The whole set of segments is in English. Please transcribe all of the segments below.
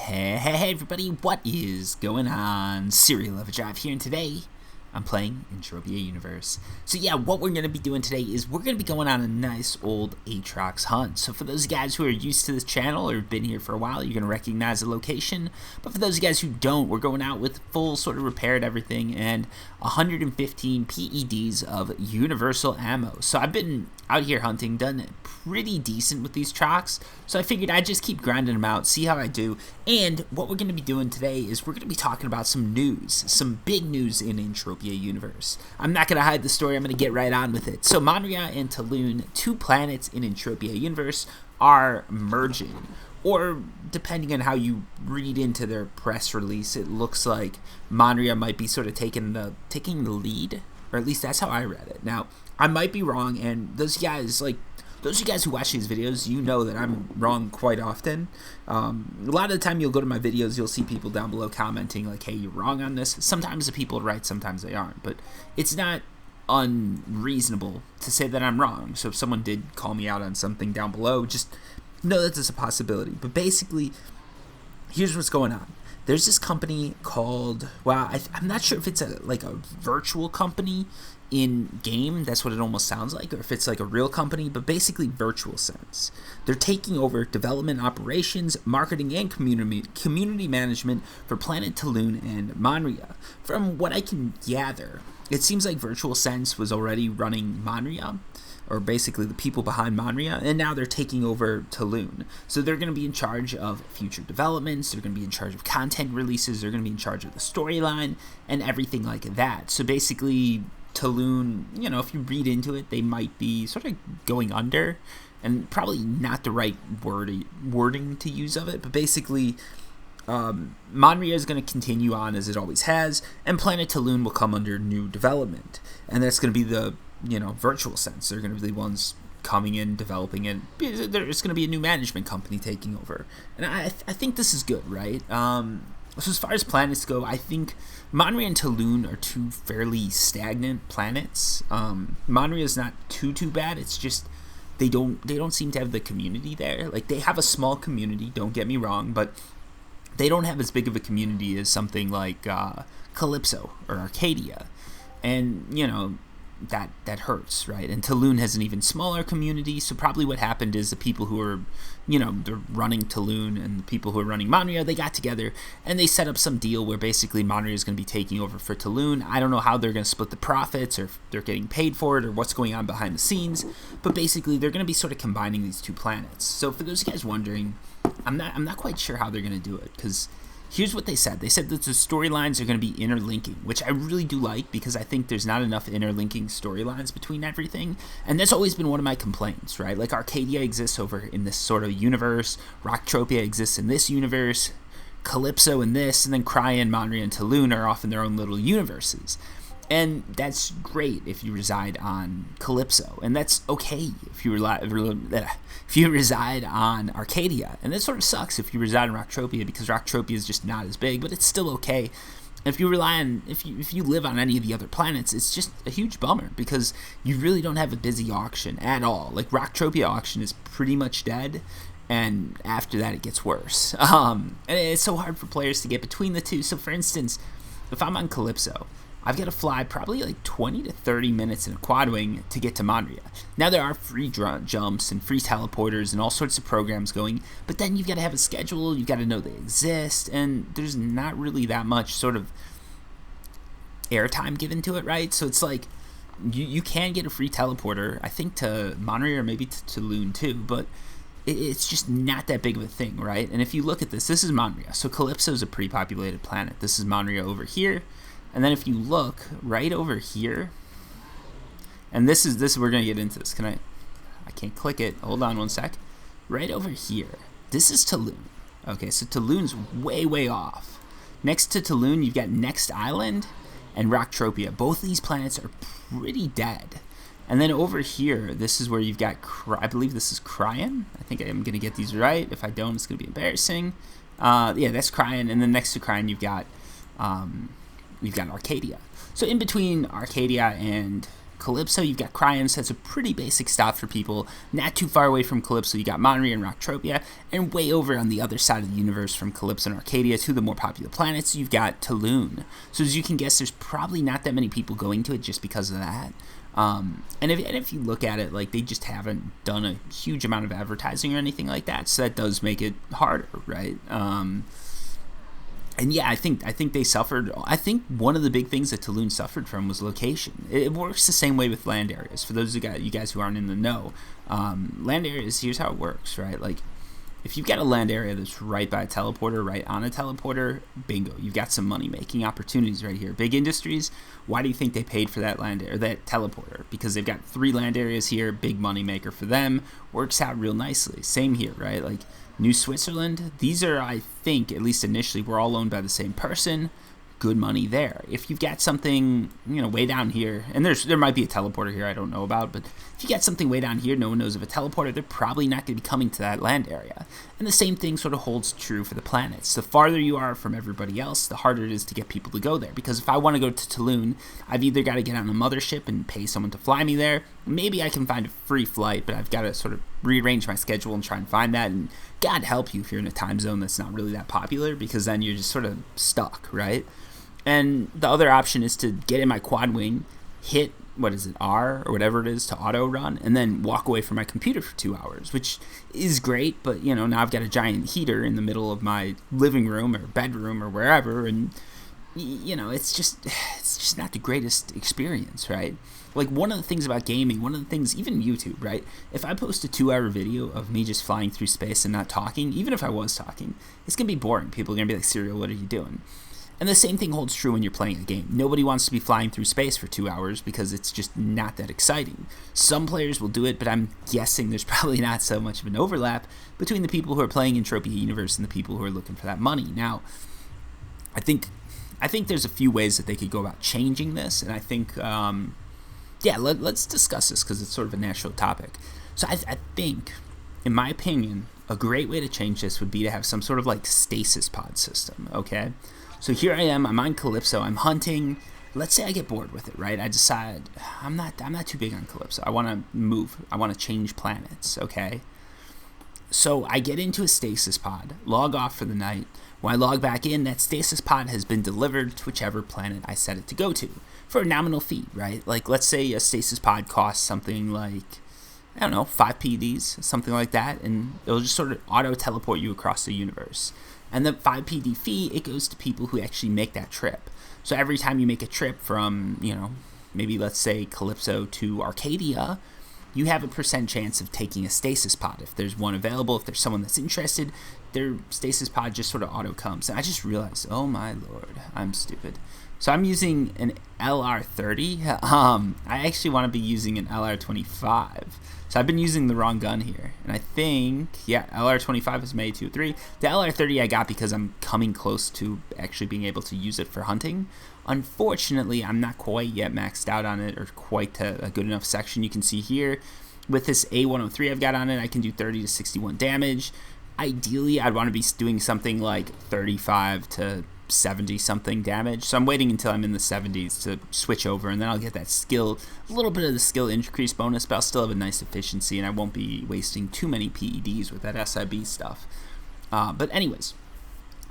Hey everybody, what is going on? Serial Love Drive here, and today I'm playing Entropia Universe. So yeah, what we're going to be doing today is we're going to be going on a nice old Atrox hunt. So for those guys who are used to this channel or have been here for a while, you're going to recognize the location. But for those guys who don't, we're going out with full sort of repaired everything and 115 PEDs of universal ammo. So I've been out here hunting, done pretty decent with these Atrox, so I figured I'd just keep grinding them out, see how I do. And what we're going to be doing today is we're going to be talking about some news, some big news in Entropia Universe. I'm not going to hide the story, I'm going to get right on with it. So Monria and Toulan, two planets in Entropia Universe, are merging. Or, depending on how you read into their press release, it looks like Monria might be sort of taking the lead, or at least that's how I read it. Now, I might be wrong, and those of you guys who watch these videos, you know that I'm wrong quite often. A lot of the time you'll go to my videos, you'll see people down below commenting like, hey, you're wrong on this. Sometimes the people are right, sometimes they aren't. But it's not unreasonable to say that I'm wrong. So if someone did call me out on something down below, just know that there's a possibility. But basically, here's what's going on. There's this company called, well, I'm not sure if it's like a virtual company in game, that's what it almost sounds like, or if it's like a real company, but basically Virtualsense. They're taking over development operations, marketing, and community management for Planet Toulan and Monria. From what I can gather, it seems like Virtualsense was already running Monria, or basically the people behind Monria, and now they're taking over Toulan. So they're going to be in charge of future developments, they're going to be in charge of content releases, they're going to be in charge of the storyline, and everything like that. So basically, Toulan, you know, if you read into it, they might be sort of going under, and probably not the right wording to use of it, but basically, Monria is going to continue on as it always has, and Planet Toulan will come under new development, and that's going to be the, you know, Virtualsense. They're going to be the ones coming in, developing it. There's going to be a new management company taking over, and I think this is good, right? So as far as planets go, I think Monria and Toulan are two fairly stagnant planets. Monria is not too bad. It's just they don't seem to have the community there. Like, they have a small community, don't get me wrong, but they don't have as big of a community as something like Calypso or Arcadia, and you know, that hurts, right? And Toulan has an even smaller community, so probably what happened is the people who are, you know, they're running Toulan and the people who are running Monria, they got together and they set up some deal where basically Monria is going to be taking over for Toulan. I don't know how they're going to split the profits, or if they're getting paid for it, or what's going on behind the scenes, but basically they're going to be sort of combining these two planets. So for those guys wondering, I'm not quite sure how they're going to do it, because here's what they said. They said that the storylines are going to be interlinking, which I really do like, because I think there's not enough interlinking storylines between everything, and that's always been one of my complaints, right? Like, Arcadia exists over in this sort of universe, Rocktropia exists in this universe, Calypso in this, and then Cryan, Monria, and Toulan are off in their own little universes. And that's great if you reside on Calypso, and that's okay if you reside on Arcadia, and that sort of sucks if you reside in Rocktropia, because Rocktropia is just not as big, but it's still okay. If you live on any of the other planets, it's just a huge bummer, because you really don't have a busy auction at all. Like, Rocktropia auction is pretty much dead, and after that it gets worse. And it's so hard for players to get between the two. So for instance, if I'm on Calypso, I've got to fly probably like 20 to 30 minutes in a quad wing to get to Monria. Now, there are free jumps and free teleporters and all sorts of programs going, but then you've got to have a schedule, you've got to know they exist, and there's not really that much sort of airtime given to it, right? So it's like, you can get a free teleporter, I think, to Monria or maybe to Toulan too, but it's just not that big of a thing, right? And if you look at this is Monria. So Calypso is a pretty populated planet. This is Monria over here. And then if you look right over here, and this we're going to get into this. I can't click it. Hold on one sec. Right over here, this is Toulan. Okay, so Toulan's way off. Next to Toulan, you've got Next Island and Rocktropia. Both of these planets are pretty dead. And then over here, this is where you've got, I believe this is Cryan. I think I'm going to get these right. If I don't, it's going to be embarrassing. Yeah, that's Cryan. And then next to Cryan, you've got Arcadia. So in between Arcadia and Calypso, you've got Cryon, so that's a pretty basic stop for people. Not too far away from Calypso, you got Monria and Entropia, and way over on the other side of the universe from Calypso and Arcadia to the more popular planets, you've got Toulan. So as you can guess, there's probably not that many people going to it just because of that. And if you look at it, like, they just haven't done a huge amount of advertising or anything like that, so that does make it harder, right? And yeah, I think they suffered. I think one of the big things that Toulan suffered from was location. It works the same way with land areas. For those of you guys who aren't in the know, land areas, here's how it works, right? Like, if you've got a land area that's right by a teleporter, right on a teleporter, bingo, you've got some money-making opportunities right here. Big Industries, why do you think they paid for that land area, that teleporter? Because they've got 3 land areas here, big money maker for them, works out real nicely. Same here, right? Like, New Switzerland, these are, I think, at least initially, were all owned by the same person. Good money there. If you've got something, way down here, and there might be a teleporter here I don't know about, but if you got something way down here, no one knows of a teleporter, they're probably not going to be coming to that land area. And the same thing sort of holds true for the planets. The farther you are from everybody else, the harder it is to get people to go there. Because if I want to go to Toulan, I've either got to get on a mothership and pay someone to fly me there. Maybe I can find a free flight, but I've got to sort of rearrange my schedule and try and find that. And God help you if you're in a time zone that's not really that popular, because then you're just sort of stuck, right? And the other option is to get in my quad wing, hit, R or whatever it is to auto run, and then walk away from my computer for 2 hours, which is great, but now I've got a giant heater in the middle of my living room or bedroom or wherever, and it's just not the greatest experience, right? Like, one of the things about gaming, one of the things, even YouTube, right? If I post a 2-hour video of me just flying through space and not talking, even if I was talking, it's gonna be boring. People are gonna be like, Serial, what are you doing? And the same thing holds true when you're playing a game. Nobody wants to be flying through space for 2 hours because it's just not that exciting. Some players will do it, but I'm guessing there's probably not so much of an overlap between the people who are playing Entropia Universe and the people who are looking for that money. Now, I think there's a few ways that they could go about changing this, and I think, let's discuss this because it's sort of a natural topic. So I think, in my opinion, a great way to change this would be to have some sort of like stasis pod system, okay? So here I am, I'm on Calypso, I'm hunting. Let's say I get bored with it, right? I decide I'm not too big on Calypso. I want to move. I want to change planets, okay? So I get into a stasis pod, log off for the night. When I log back in, that stasis pod has been delivered to whichever planet I set it to go to for a nominal fee, right? Like, let's say a stasis pod costs something like, I don't know, 5 PDs, something like that, and it'll just sort of auto-teleport you across the universe. And the 5 PD fee, it goes to people who actually make that trip. So every time you make a trip from, maybe let's say Calypso to Arcadia, you have a % chance of taking a stasis pod. If there's one available, if there's someone that's interested, their stasis pod just sort of auto comes. And I just realized, oh my lord, I'm stupid. So I'm using an LR30. I actually want to be using an LR25. So I've been using the wrong gun here. And I think, LR25 is May 2-3. The LR30 I got because I'm coming close to actually being able to use it for hunting. Unfortunately, I'm not quite yet maxed out on it or quite to a good enough section. You can see here, with this A103 I've got on it, I can do 30 to 61 damage. Ideally, I'd want to be doing something like 35 to 70 something damage, so I'm waiting until I'm in the 70s to switch over, and then I'll get that skill, a little bit of the skill increase bonus, but I'll still have a nice efficiency, and I won't be wasting too many PEDs with that SIB stuff. But anyways,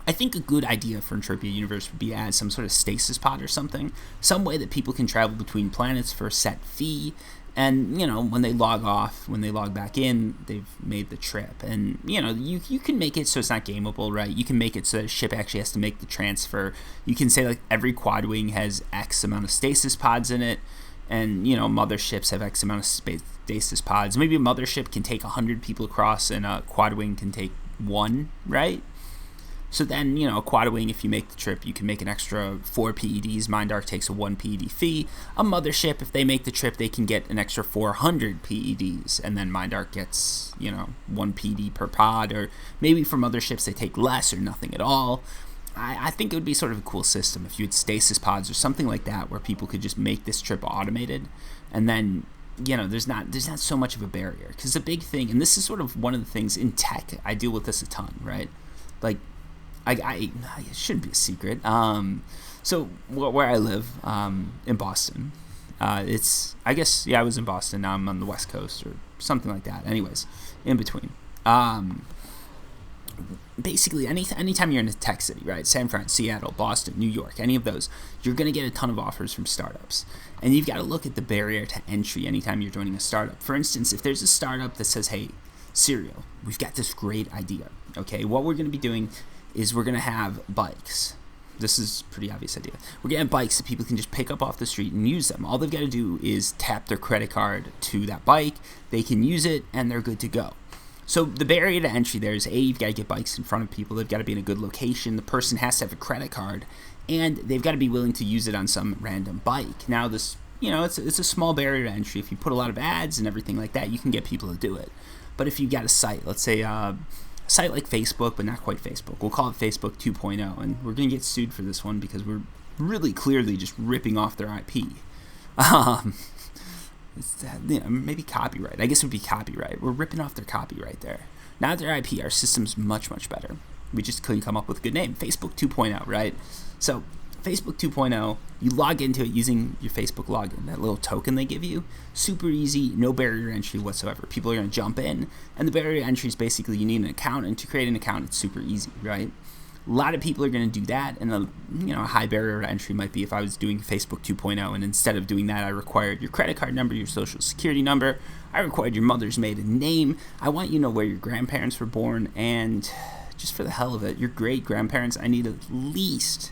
I think a good idea for Entropia Universe would be to add some sort of stasis pod or something, some way that people can travel between planets for a set fee. And, when they log off, when they log back in, they've made the trip. And, you can make it so it's not gameable, right? You can make it so that a ship actually has to make the transfer. You can say, like, every quad wing has X amount of stasis pods in it. And, motherships have X amount of stasis pods. Maybe a mothership can take 100 people across and a quad wing can take 1, right? So then, a quad wing, if you make the trip, you can make an extra 4 PEDs. Mindark takes a 1 PED fee. A mothership, if they make the trip, they can get an extra 400 PEDs. And then Mindark gets, 1 PD per pod. Or maybe for motherships, they take less or nothing at all. I think it would be sort of a cool system if you had stasis pods or something like that, where people could just make this trip automated. And then, there's not so much of a barrier. Because the big thing, and this is sort of one of the things in tech, I deal with this a ton, right? Like, it shouldn't be a secret. So where I live, in Boston, I guess, yeah, I was in Boston. Now I'm on the West Coast or something like that. Anyways, in between. Basically, anytime you're in a tech city, right? San Fran, Seattle, Boston, New York, any of those, you're going to get a ton of offers from startups. And you've got to look at the barrier to entry anytime you're joining a startup. For instance, if there's a startup that says, hey, Serial, we've got this great idea. Okay, what we're going to be doing is we're going to have bikes. This is a pretty obvious idea. We're going to have bikes that people can just pick up off the street and use them. All they've got to do is tap their credit card to that bike. They can use it, and they're good to go. So the barrier to entry there is, A, you've got to get bikes in front of people. They've got to be in a good location. The person has to have a credit card, and they've got to be willing to use it on some random bike. Now, this, it's a small barrier to entry. If you put a lot of ads and everything like that, you can get people to do it. But if you've got a site, let's say a site like Facebook, but not quite Facebook, we'll call it Facebook 2.0, and we're going to get sued for this one because we're really clearly just ripping off their IP. Maybe copyright. I guess it would be copyright. We're ripping off their copyright there. Not their IP. Our system's much, much better. We just couldn't come up with a good name. Facebook 2.0, right? So Facebook 2.0, you log into it using your Facebook login, that little token they give you. Super easy, no barrier to entry whatsoever. People are going to jump in, and the barrier to entry is basically you need an account, and to create an account, it's super easy, right? A lot of people are going to do that, and a high barrier to entry might be if I was doing Facebook 2.0, and instead of doing that, I required your credit card number, your social security number, I required your mother's maiden name, I want you to know where your grandparents were born, and just for the hell of it, your great-grandparents, I need at least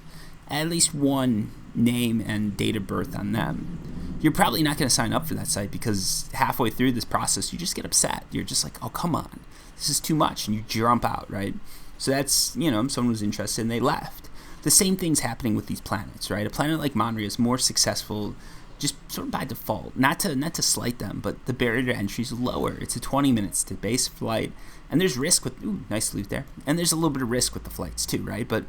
one name and date of birth on them. You're probably not going to sign up for that site because halfway through this process, you just get upset. You're just like, oh, come on, this is too much, and you jump out, right? So that's, someone was interested and they left. The same thing's happening with these planets, right? A planet like Monria is more successful just sort of by default. Not to slight them, but the barrier to entry is lower. It's a 20 minutes to base flight, and there's risk with, nice loot there. And there's a little bit of risk with the flights too, right? But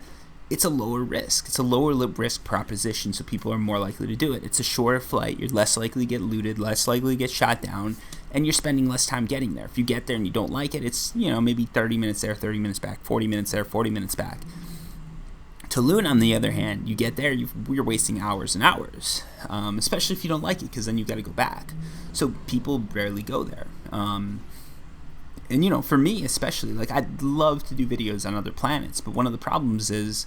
it's a lower risk. It's a lower risk proposition, so people are more likely to do it. It's a shorter flight. You're less likely to get looted, less likely to get shot down, and you're spending less time getting there. If you get there and you don't like it, it's, maybe 30 minutes there, 30 minutes back, 40 minutes there, 40 minutes back. Toulan, on the other hand, you get there, you're wasting hours and hours, especially if you don't like it, because then you've got to go back. So people rarely go there. And, for me especially, like, I'd love to do videos on other planets, but one of the problems is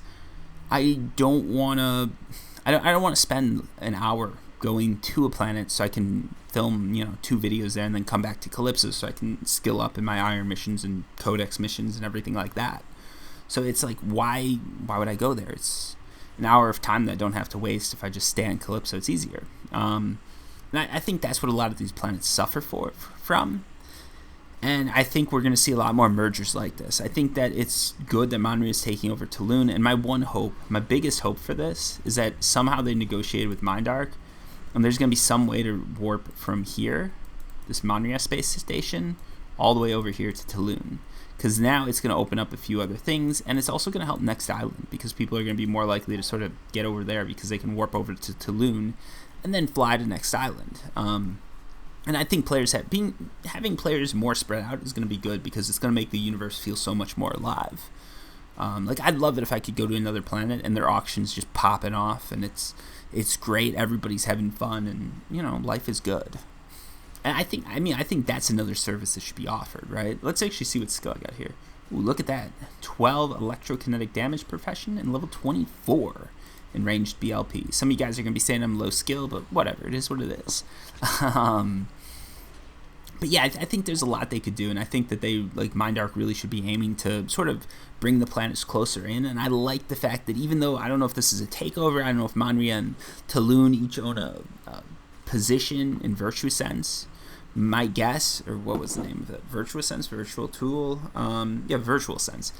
I don't want to spend an hour going to a planet so I can film, 2 videos there and then come back to Calypso so I can skill up in my iron missions and codex missions and everything like that. So it's like, why would I go there? It's an hour of time that I don't have to waste if I just stay on Calypso. It's easier. And I think that's what a lot of these planets suffer from. And I think we're going to see a lot more mergers like this. I think that it's good that Monria is taking over Toulan. And my biggest hope for this is that somehow they negotiated with Mindark, and there's going to be some way to warp from here, this Monria space station, all the way over here to Toulan. Because now it's going to open up a few other things, and it's also going to help Next Island, because people are going to be more likely to sort of get over there because they can warp over to Toulan and then fly to Next Island. And I think having players more spread out is going to be good because it's going to make the universe feel so much more alive. I'd love it if I could go to another planet and their auctions just popping off, and it's great. Everybody's having fun, and life is good. And I think that's another service that should be offered, right? Let's actually see what skill I got here. Ooh, look at that. 12 electrokinetic damage profession and level 24 in ranged BLP. Some of you guys are going to be saying I'm low skill, but whatever. It is what it is. But yeah, I think there's a lot they could do, and I think that they, like Mindark, really should be aiming to sort of bring the planets closer in. And I like the fact that even though I don't know if this is a takeover, I don't know if Monria and Toulan each own a position in Virtualsense. My guess, or what was the name of it? Virtualsense, Virtual Tool? Virtualsense.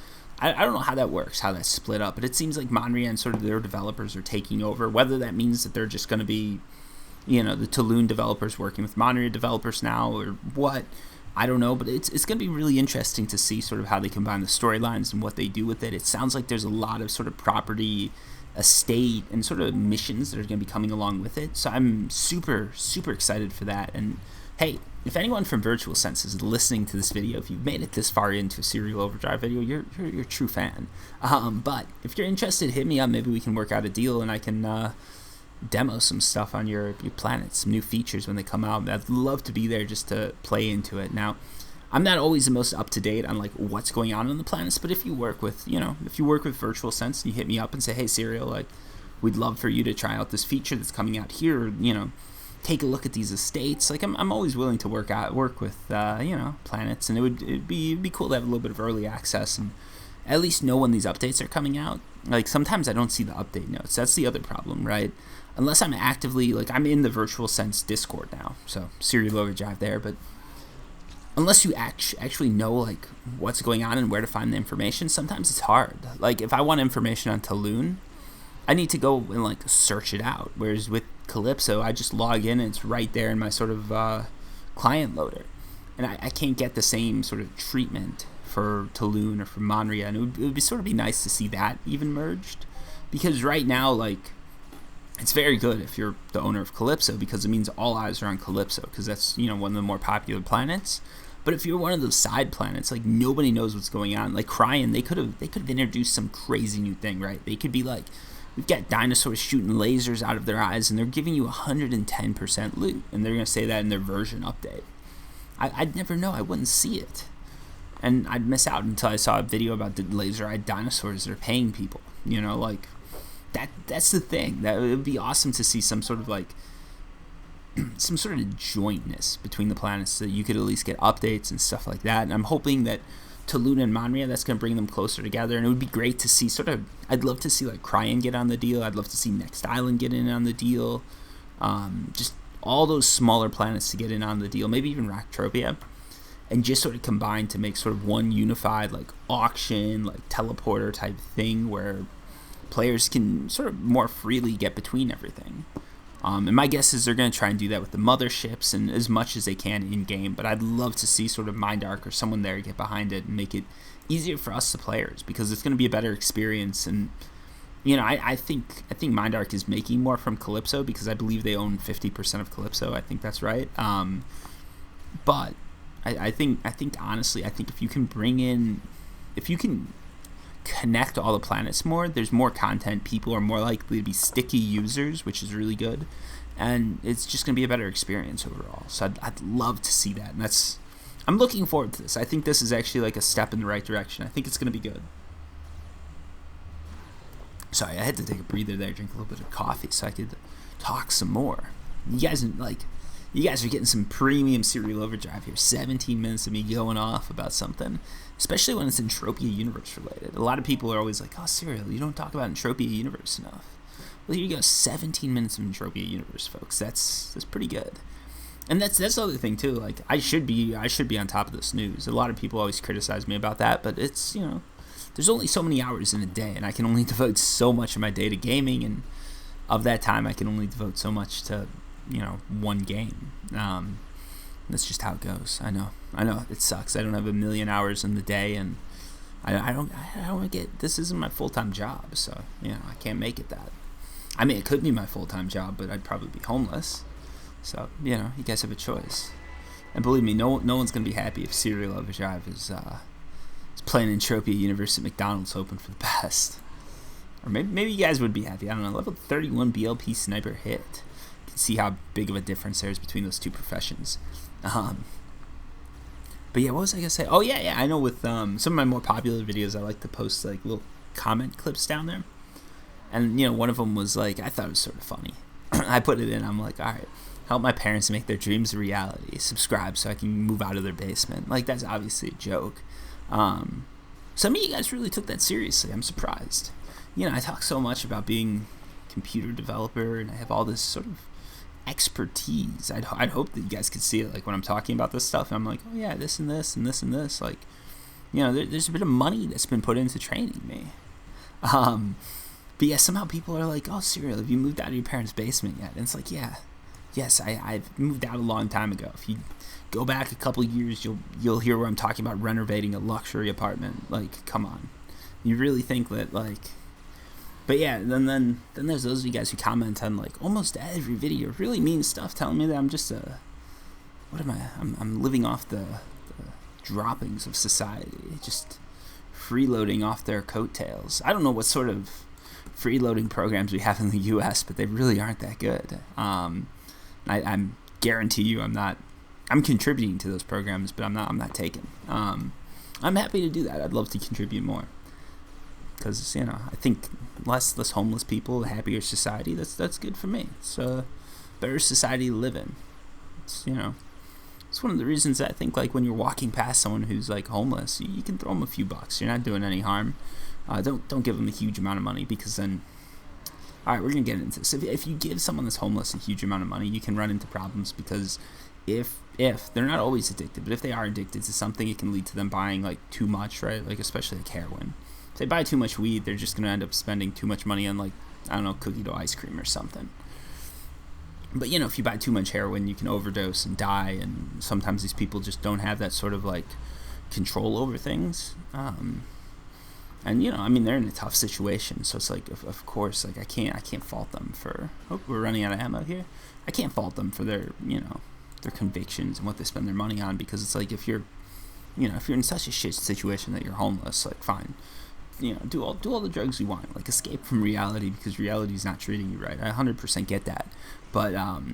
I don't know how that works, how that's split up, but it seems like Monria and sort of their developers are taking over. Whether that means that they're just going to be, the Toulan developers working with Monria developers now, or what, I don't know. But it's going to be really interesting to see sort of how they combine the storylines and what they do with it. It sounds like there's a lot of sort of property, estate, and sort of missions that are going to be coming along with it. So I'm super, super excited for that. And hey, if anyone from Virtualsense is listening to this video, if you've made it this far into a Serial Overdrive video, you're a true fan. But if you're interested, hit me up. Maybe we can work out a deal, and I can demo some stuff on your planets, some new features when they come out. I'd love to be there just to play into it. Now, I'm not always the most up to date on like what's going on the planets, but if you work with Virtualsense, you hit me up and say, hey Serial, like we'd love for you to try out this feature that's coming out here, take a look at these estates. Like I'm always willing to work with planets, and it'd be cool to have a little bit of early access and at least know when these updates are coming out. Like sometimes I don't see the update notes. That's the other problem, right? Unless I'm actively, like I'm in the Virtualsense Discord now, so Serial Overdrive there, but unless you actually know like what's going on and where to find the information, sometimes it's hard. Like if I want information on Toulan, I need to go and like search it out. Whereas with Calypso, I just log in and it's right there in my sort of client loader, and I can't get the same sort of treatment for Toulan or for Monria, and it would sort of be nice to see that even merged, because right now like it's very good if you're the owner of Calypso, because it means all eyes are on Calypso, because that's one of the more popular planets. But if you're one of those side planets, like nobody knows what's going on. Like Cryan, they could have introduced some crazy new thing, right? They could be like, we've got dinosaurs shooting lasers out of their eyes, and they're giving you 110% loot, and they're gonna say that in their version update. I'd never know. I wouldn't see it, and I'd miss out until I saw a video about the laser-eyed dinosaurs that are paying people. Like that's the thing. That it would be awesome to see some sort of like some sort of jointness between the planets, so that you could at least get updates and stuff like that. And I'm hoping that Toulan and Monria, that's going to bring them closer together, and it would be great to see I'd love to see like Cryan get on the deal. I'd love to see Next Island get in on the deal. Just all those smaller planets to get in on the deal, maybe even Entropia, and just sort of combine to make sort of one unified like auction, like teleporter type thing where players can sort of more freely get between everything. And my guess is they're going to try and do that with the motherships and as much as they can in-game, but I'd love to see sort of Mindark or someone there get behind it and make it easier for us, the players, because it's going to be a better experience. And, I think Mindark is making more from Calypso, because I believe they own 50% of Calypso. I think that's right. But I think honestly, if you can connect all the planets more, there's more content, people are more likely to be sticky users, which is really good, and it's just going to be a better experience overall. So I'd love to see that, and I'm looking forward to this. I think this is actually like a step in the right direction. I think it's going to be good. Sorry, I had to take a breather there, drink a little bit of coffee so I could talk some more. You guys are getting some premium Serial Overdrive here. 17 minutes of me going off about something, especially when it's Entropia Universe related. A lot of people are always like, oh, Serial, you don't talk about Entropia Universe enough. Well, here you go, 17 minutes of Entropia Universe, folks. That's pretty good. And that's the other thing too. Like I should be on top of this news. A lot of people always criticize me about that, but it's there's only so many hours in a day, and I can only devote so much of my day to gaming, and of that time I can only devote so much to one game. That's just how it goes. I know it sucks. I don't have a million hours in the day, and I don't get, this isn't my full-time job, so I can't make it that. I mean, it could be my full-time job, but I'd probably be homeless. So you guys have a choice, and believe me, no one's gonna be happy if Serial Overdrive is playing Entropia Universe at McDonald's, hoping for the best. Or maybe you guys would be happy. I don't know. Level 31 BLP sniper hit. See how big of a difference there is between those two professions. But yeah, what was I gonna say? Oh yeah, I know with some of my more popular videos, I like to post like little comment clips down there, and one of them was like, I thought it was sort of funny. I put it in, I'm like, all right, help my parents make their dreams a reality, subscribe so I can move out of their basement. Like, that's obviously a joke. Some of you guys really took that seriously. I'm surprised. I talk so much about being a computer developer, and I have all this sort of expertise. I'd hope that you guys could see it, like when I'm talking about this stuff, and I'm like, oh yeah, this and this and this and this, like there's a bit of money that's been put into training me. But yeah, somehow people are like, oh, Serial, have you moved out of your parents' basement yet? And it's like, yes, I've moved out a long time ago. If you go back a couple years, you'll hear where I'm talking about renovating a luxury apartment. Like, come on, you really think that like? But yeah, then there's those of you guys who comment on like almost every video, really mean stuff, telling me that I'm just I'm living off the droppings of society, just freeloading off their coattails. I don't know what sort of freeloading programs we have in the U.S., but they really aren't that good. I'm guarantee you, I'm contributing to those programs, but I'm not taking. I'm happy to do that. I'd love to contribute more, because I think less homeless people, a happier society. That's good for me. It's a better society to live in. It's one of the reasons that I think, like, when you're walking past someone who's like homeless, you can throw them a few bucks. You're not doing any harm. Don't give them a huge amount of money, because then, all right, we're gonna get into this. If you give someone that's homeless a huge amount of money, you can run into problems, because if they're not always addicted, but if they are addicted to something, it can lead to them buying like too much, right? Like, especially like heroin. If they buy too much weed, they're just gonna end up spending too much money on, like, I don't know, cookie dough ice cream or something. But if you buy too much heroin, you can overdose and die, and sometimes these people just don't have that sort of like control over things. And they're in a tough situation, so it's like, of course, like, I can't fault them for. Oh, we're running out of ammo here. I can't fault them for their their convictions and what they spend their money on, because it's like, if you're in such a shit situation that you're homeless, like, fine, do all the drugs you want, like, escape from reality, because reality's not treating you right. I 100% get that, but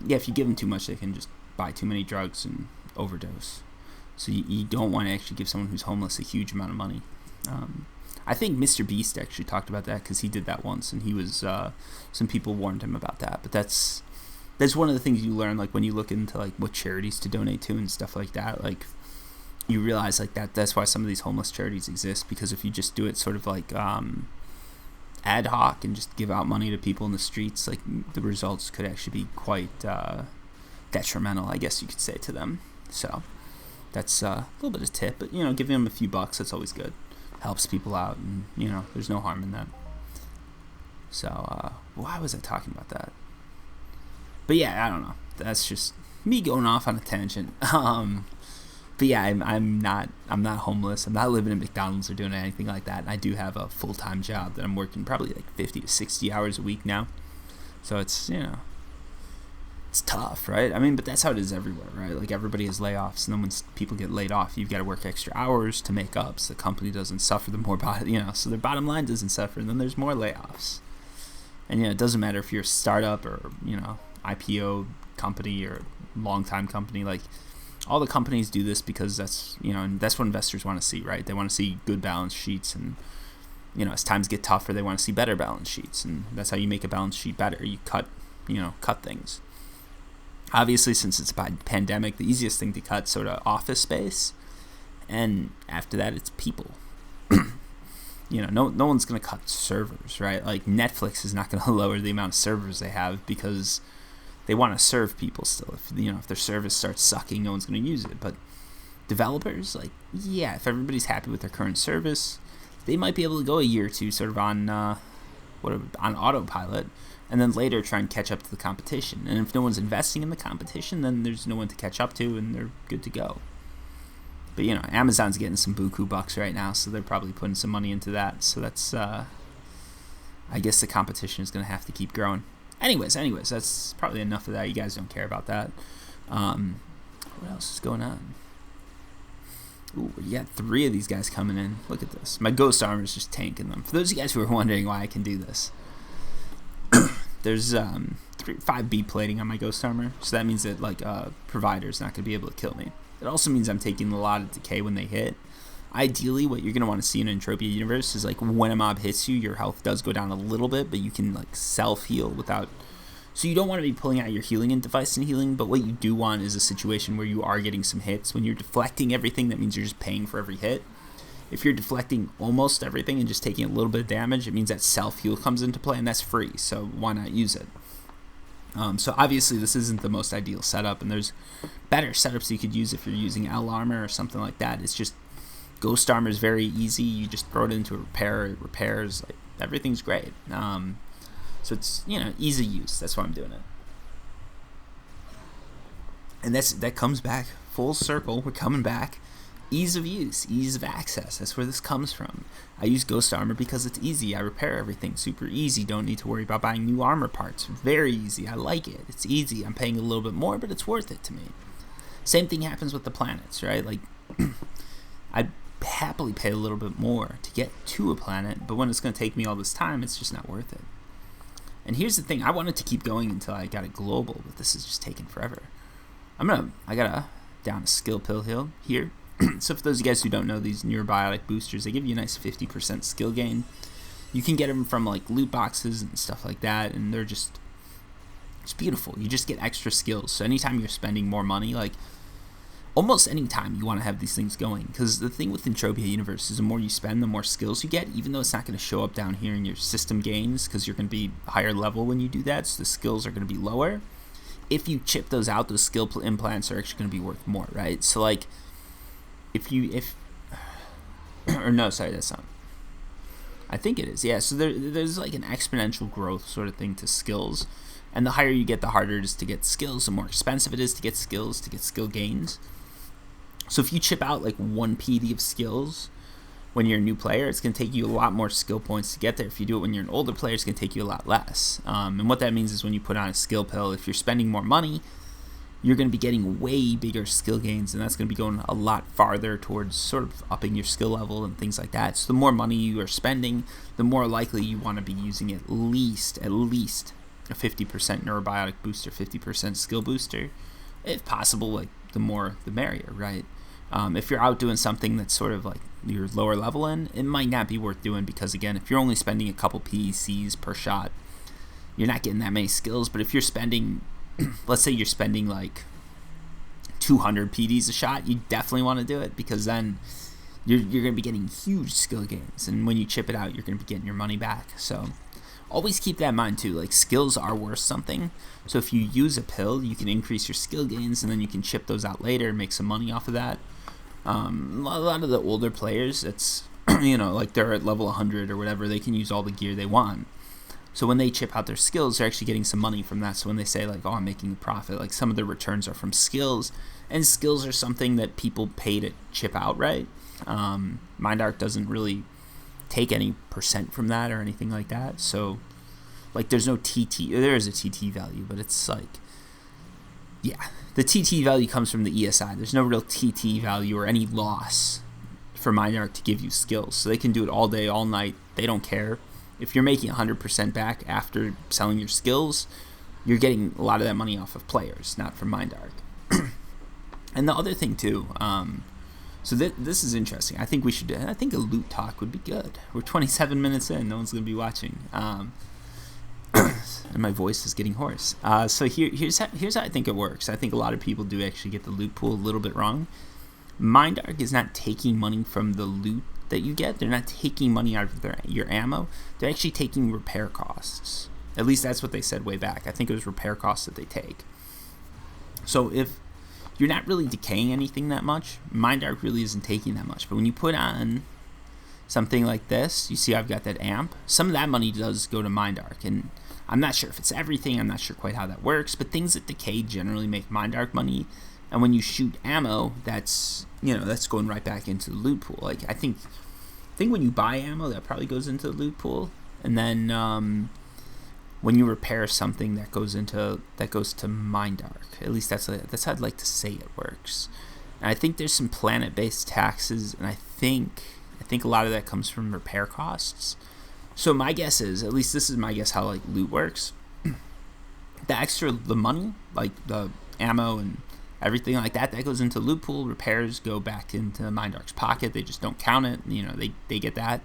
if you give them too much, they can just buy too many drugs and overdose. So you don't want to actually give someone who's homeless a huge amount of money. I think Mr. Beast actually talked about that, because he did that once, and he was some people warned him about that. But that's one of the things you learn, like, when you look into, like, what charities to donate to and stuff like that. Like, you realize, like, that's why some of these homeless charities exist, because if you just do it sort of like ad hoc and just give out money to people in the streets, like, the results could actually be quite detrimental, I guess you could say, to them. So that's a little bit of tip, but giving them a few bucks, that's always good. Helps people out, and there's no harm in that. So why was I talking about that? But yeah, I don't know, that's just me going off on a tangent. But yeah, I'm not homeless. I'm not living in McDonald's or doing anything like that. I do have a full-time job that I'm working probably like 50 to 60 hours a week now. So it's it's tough, right? But that's how it is everywhere, right? Like, everybody has layoffs, and then when people get laid off, you've got to work extra hours to make up, so the company doesn't suffer the more so their bottom line doesn't suffer, and then there's more layoffs. And it doesn't matter if you're a startup or IPO company or long-time company. Like, all the companies do this because that's and that's what investors want to see, right? They want to see good balance sheets, and as times get tougher, they want to see better balance sheets, and that's how you make a balance sheet better. You cut things. Obviously, since it's a pandemic, the easiest thing to cut sort of office space, and after that, it's people. No one's gonna cut servers, right? Like, Netflix is not gonna lower the amount of servers they have, because they want to serve people still. If their service starts sucking, no one's going to use it. But developers, like, yeah, if everybody's happy with their current service, they might be able to go a year or two sort of on autopilot, and then later try and catch up to the competition. And if no one's investing in the competition, then there's no one to catch up to, and they're good to go. But Amazon's getting some buku bucks right now, so they're probably putting some money into that. So that's I guess the competition is going to have to keep growing. Anyways, that's probably enough of that. You guys don't care about that. What else is going on? Ooh, you got 3 of these guys coming in. Look at this. My ghost armor is just tanking them. For those of you guys who are wondering why I can do this, there's 5B plating on my ghost armor, so that means that, like, provider's not going to be able to kill me. It also means I'm taking a lot of decay when they hit. Ideally, what you're going to want to see in Entropia Universe is, like, when a mob hits you, your health does go down a little bit, but you can, like, self-heal without... So you don't want to be pulling out your healing device and healing, but what you do want is a situation where you are getting some hits. When you're deflecting everything, that means you're just paying for every hit. If you're deflecting almost everything and just taking a little bit of damage, it means that self-heal comes into play, and that's free, so why not use it? So obviously this isn't the most ideal setup, and there's better setups you could use if you're using L armor or something like that. It's just... Ghost armor is very easy. You just throw it into a repair. It repairs. Like, everything's great. So it's easy use. That's why I'm doing it. And that comes back full circle. We're coming back. Ease of use, ease of access. That's where this comes from. I use ghost armor because it's easy. I repair everything super easy. Don't need to worry about buying new armor parts. Very easy. I like it. It's easy. I'm paying a little bit more, but it's worth it to me. Same thing happens with the planets, right? Like, I happily pay a little bit more to get to a planet, but when it's going to take me all this time, it's just not worth it. And here's the thing, I wanted to keep going until I got it global, but this is just taking forever. I got down a skill pill hill here. So for those of you guys who don't know, these neurobiotic boosters, they give you a nice 50% skill gain. You can get them from like loot boxes and stuff like that, and they're just, it's beautiful. You just get extra skills. So anytime you're spending more money, like almost any time you want to have these things going, because the thing with Entropia Universe is the more you spend, the more skills you get, even though it's not going to show up down here in your system gains, because you're going to be higher level when you do that, so the skills are going to be lower. If you chip those out, those skill implants are actually going to be worth more, right? So like, or no, sorry, that's not, I think it is, yeah, so there's like an exponential growth sort of thing to skills, and the higher you get, the harder it is to get skills, the more expensive it is to get skills, to get skill gains. So if you chip out like 1 PD of skills when you're a new player, it's going to take you a lot more skill points to get there. If you do it when you're an older player, it's going to take you a lot less. And what that means is when you put on a skill pill, if you're spending more money, you're going to be getting way bigger skill gains, and that's going to be going a lot farther towards sort of upping your skill level and things like that. So the more money you are spending, the more likely you want to be using at least a 50% neurobiotic booster, 50% skill booster. If possible, like the more the merrier, right? If you're out doing something that's sort of like your lower level in, it might not be worth doing, because again, if you're only spending a couple PECs per shot, you're not getting that many skills. But if you're spending, let's say you're spending like 200 PDs a shot, you definitely want to do it, because then you're going to be getting huge skill gains, and when you chip it out, you're going to be getting your money back. So always keep that in mind too, like skills are worth something. So if you use a pill, you can increase your skill gains, and then you can chip those out later and make some money off of that. A lot of the older players, it's like they're at level 100 or whatever, they can use all the gear they want. So when they chip out their skills, they're actually getting some money from that. So when they say like, oh, I'm making a profit, like some of their returns are from skills, and skills are something that people pay to chip out, right? MindArc doesn't really take any percent from that or anything like that. So like there's no TT, there is a TT value, but it's like, yeah, the TT value comes from the ESI. There's no real TT value or any loss for MindArc to give you skills. So they can do it all day, all night. They don't care. If you're making 100% back after selling your skills, you're getting a lot of that money off of players, not from MindArc. And the other thing too, so this is interesting. I think a loot talk would be good. We're 27 minutes in. No one's going to be watching. And my voice is getting hoarse. So here's how I think it works. I think a lot of people do actually get the loot pool a little bit wrong. MindArc is not taking money from the loot that you get. They're not taking money out of your ammo. They're actually taking repair costs. At least that's what they said way back. I think it was repair costs that they take. So if you're not really decaying anything that much, MindArc really isn't taking that much. But when you put on something like this, you see I've got that amp. Some of that money does go to MindArc, and I'm not sure if it's everything. I'm not sure quite how that works, but things that decay generally make MindArc money. And when you shoot ammo, that's going right back into the loot pool. Like I think when you buy ammo, that probably goes into the loot pool, and then when you repair something, that goes to MindArc. At least that's how I'd like to say it works. And I think there's some planet-based taxes, and I think a lot of that comes from repair costs. So my guess is, at least this is my guess, how like loot works. The money, like the ammo and everything like that goes into loot pool. Repairs go back into MindArc's pocket. They just don't count it. They get that.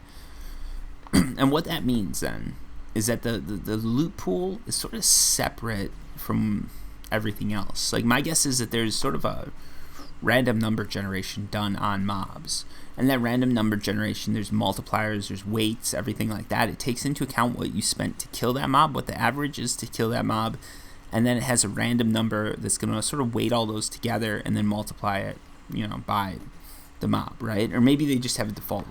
And what that means then is that the loot pool is sort of separate from everything else. Like my guess is that there's sort of a random number generation done on mobs. And that random number generation, there's multipliers, there's weights, everything like that. It takes into account what you spent to kill that mob, what the average is to kill that mob, and then it has a random number that's going to sort of weight all those together and then multiply it, by the mob, right? Or maybe they just have a default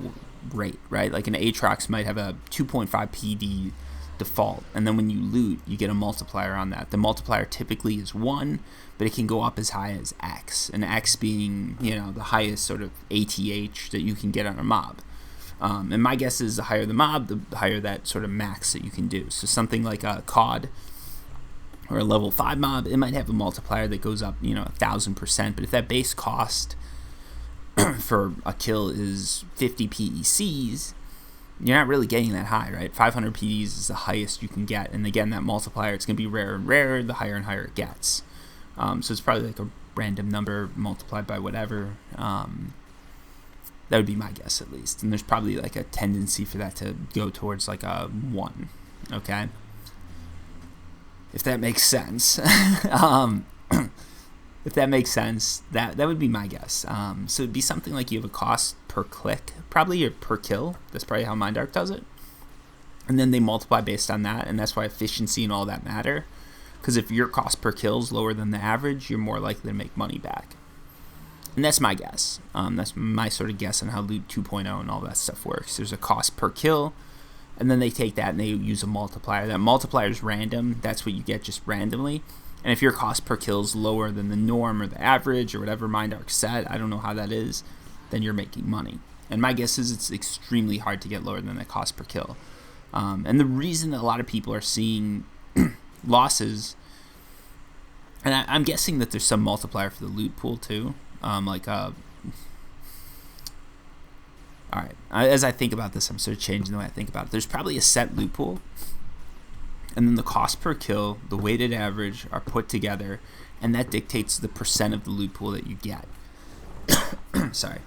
rate, right? Like an Atrox might have a 2.5 PD default, and then when you loot, you get a multiplier on that. The multiplier typically is 1, but it can go up as high as X, and X being, the highest sort of ATH that you can get on a mob. And my guess is the higher the mob, the higher that sort of max that you can do. So something like a COD or a level 5 mob, it might have a multiplier that goes up, 1,000%. But if that base cost for a kill is 50 PECs, you're not really getting that high, right? 500 PEs is the highest you can get, and again, that multiplier, it's going to be rarer and rarer the higher and higher it gets. So it's probably like a random number multiplied by whatever. That would be my guess, at least. And there's probably like a tendency for that to go towards like a 1, okay? If that makes sense. If that makes sense, that would be my guess. So it'd be something like you have a cost per click, probably, or per kill. That's probably how Mindark does it. And then they multiply based on that, and that's why efficiency and all that matter. Because if your cost per kill is lower than the average, you're more likely to make money back. And that's my guess. That's my sort of guess on how Loot 2.0 and all that stuff works. There's a cost per kill, and then they take that and they use a multiplier. That multiplier is random. That's what you get just randomly. And if your cost per kill is lower than the norm or the average or whatever Mindark set, I don't know how that is, then you're making money. And my guess is it's extremely hard to get lower than that cost per kill. And the reason that a lot of people are seeing losses, and I'm guessing that there's some multiplier for the loot pool too. Alright, as I think about this, I'm sort of changing the way I think about it. There's probably a set loot pool, and then the cost per kill, the weighted average are put together, and that dictates the percent of the loot pool that you get. Sorry.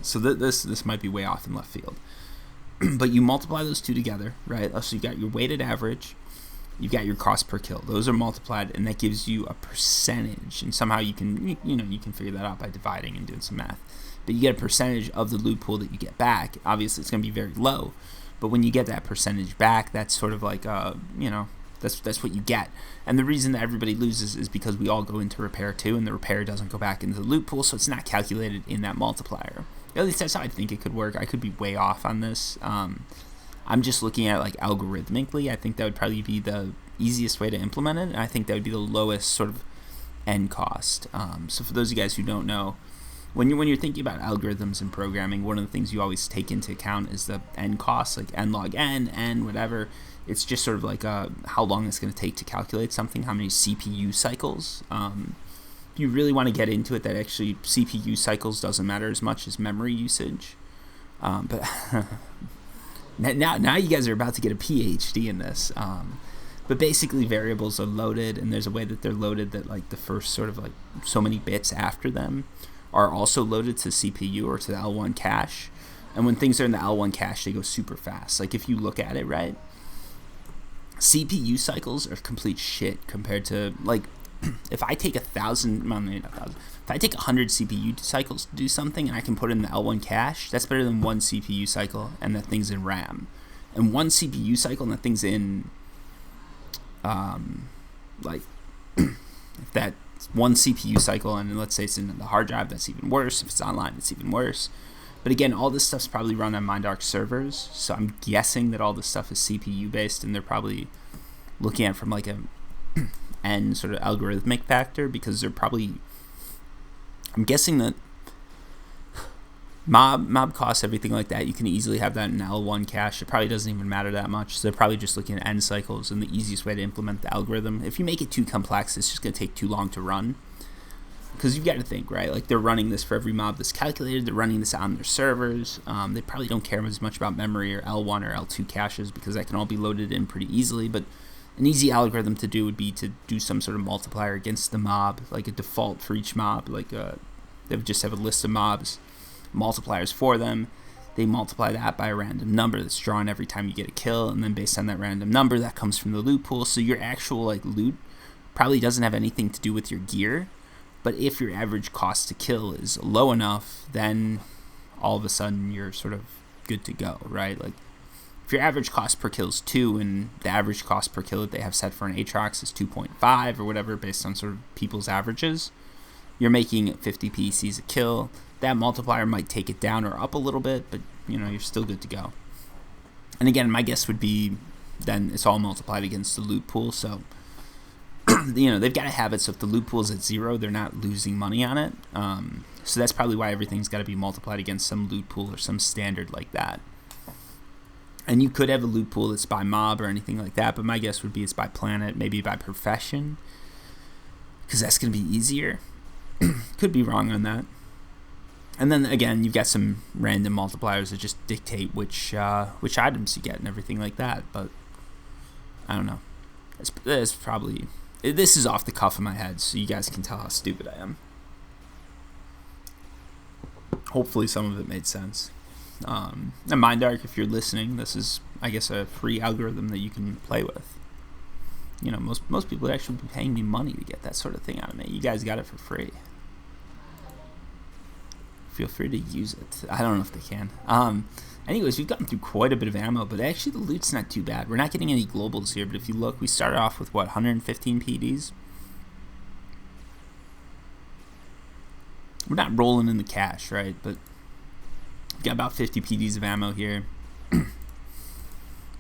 So this might be way off in left field. But you multiply those two together, right? So you got your weighted average, you've got your cost per kill. Those are multiplied, and that gives you a percentage. And somehow you can, you can figure that out by dividing and doing some math. But you get a percentage of the loot pool that you get back. Obviously, it's going to be very low. But when you get that percentage back, that's sort of like, that's what you get. And the reason that everybody loses is because we all go into repair too, and the repair doesn't go back into the loot pool, so it's not calculated in that multiplier. At least that's how I think it could work. I could be way off on this. I'm just looking at it like algorithmically. I think that would probably be the easiest way to implement it, and I think that would be the lowest sort of end cost. So for those of you guys who don't know, when you're thinking about algorithms and programming, one of the things you always take into account is the end cost, like n log n, whatever. It's just sort of like how long it's going to take to calculate something, how many CPU cycles. If you really want to get into it, that actually CPU cycles doesn't matter as much as memory usage. But now you guys are about to get a PhD in this. But basically variables are loaded, and there's a way that they're loaded that like the first sort of like so many bits after them are also loaded to CPU or to the L1 cache. And when things are in the L1 cache, they go super fast. Like if you look at it, right, CPU cycles are complete shit compared to, like, if I take 1,000, well, maybe not 1,000, if I take 100 CPU cycles to do something and I can put it in the L1 cache, that's better than one CPU cycle and that thing's in RAM. And one CPU cycle and that thing's in, like, if that one CPU cycle and let's say it's in the hard drive, that's even worse. If it's online, it's even worse. But again, all this stuff's probably run on Mindark servers, so I'm guessing that all this stuff is CPU based, and they're probably looking at it from like a N sort of algorithmic factor, because they're probably, I'm guessing that mob costs, everything like that, you can easily have that in L1 cache. It probably doesn't even matter that much, so they're probably just looking at N cycles and the easiest way to implement the algorithm. If you make it too complex, it's just going to take too long to run. Because you've got to think, right, like they're running this for every mob that's calculated, they're running this on their servers, they probably don't care as much about memory or L1 or L2 caches because that can all be loaded in pretty easily, but an easy algorithm to do would be to do some sort of multiplier against the mob, like a default for each mob, like they would just have a list of mobs, multipliers for them, they multiply that by a random number that's drawn every time you get a kill, and then based on that random number, that comes from the loot pool, so your actual like loot probably doesn't have anything to do with your gear. But if your average cost to kill is low enough, then all of a sudden you're sort of good to go, right? Like if your average cost per kill is 2 and the average cost per kill that they have set for an Atrox is 2.5 or whatever based on sort of people's averages, you're making 50 PCs a kill. That multiplier might take it down or up a little bit, but you're still good to go. And again, my guess would be then it's all multiplied against the loot pool, so they've got to have it so if the loot pool is at 0, they're not losing money on it. So that's probably why everything's got to be multiplied against some loot pool or some standard like that. And you could have a loot pool that's by mob or anything like that, but my guess would be it's by planet, maybe by profession, because that's going to be easier. Could be wrong on that. And then again, you've got some random multipliers that just dictate which items you get and everything like that. But I don't know. It's probably, this is off the cuff of my head, so you guys can tell how stupid I am. Hopefully some of it made sense. And MindArc, if you're listening, this is, I guess, a free algorithm that you can play with. You know, most people would actually be paying me money to get that sort of thing out of me. You guys got it for free. Feel free to use it. I don't know if they can. Anyways, we've gotten through quite a bit of ammo, but actually the loot's not too bad. We're not getting any globals here, but if you look, we started off with, what, 115 PDs? We're not rolling in the cash, right? But we've got about 50 PDs of ammo here.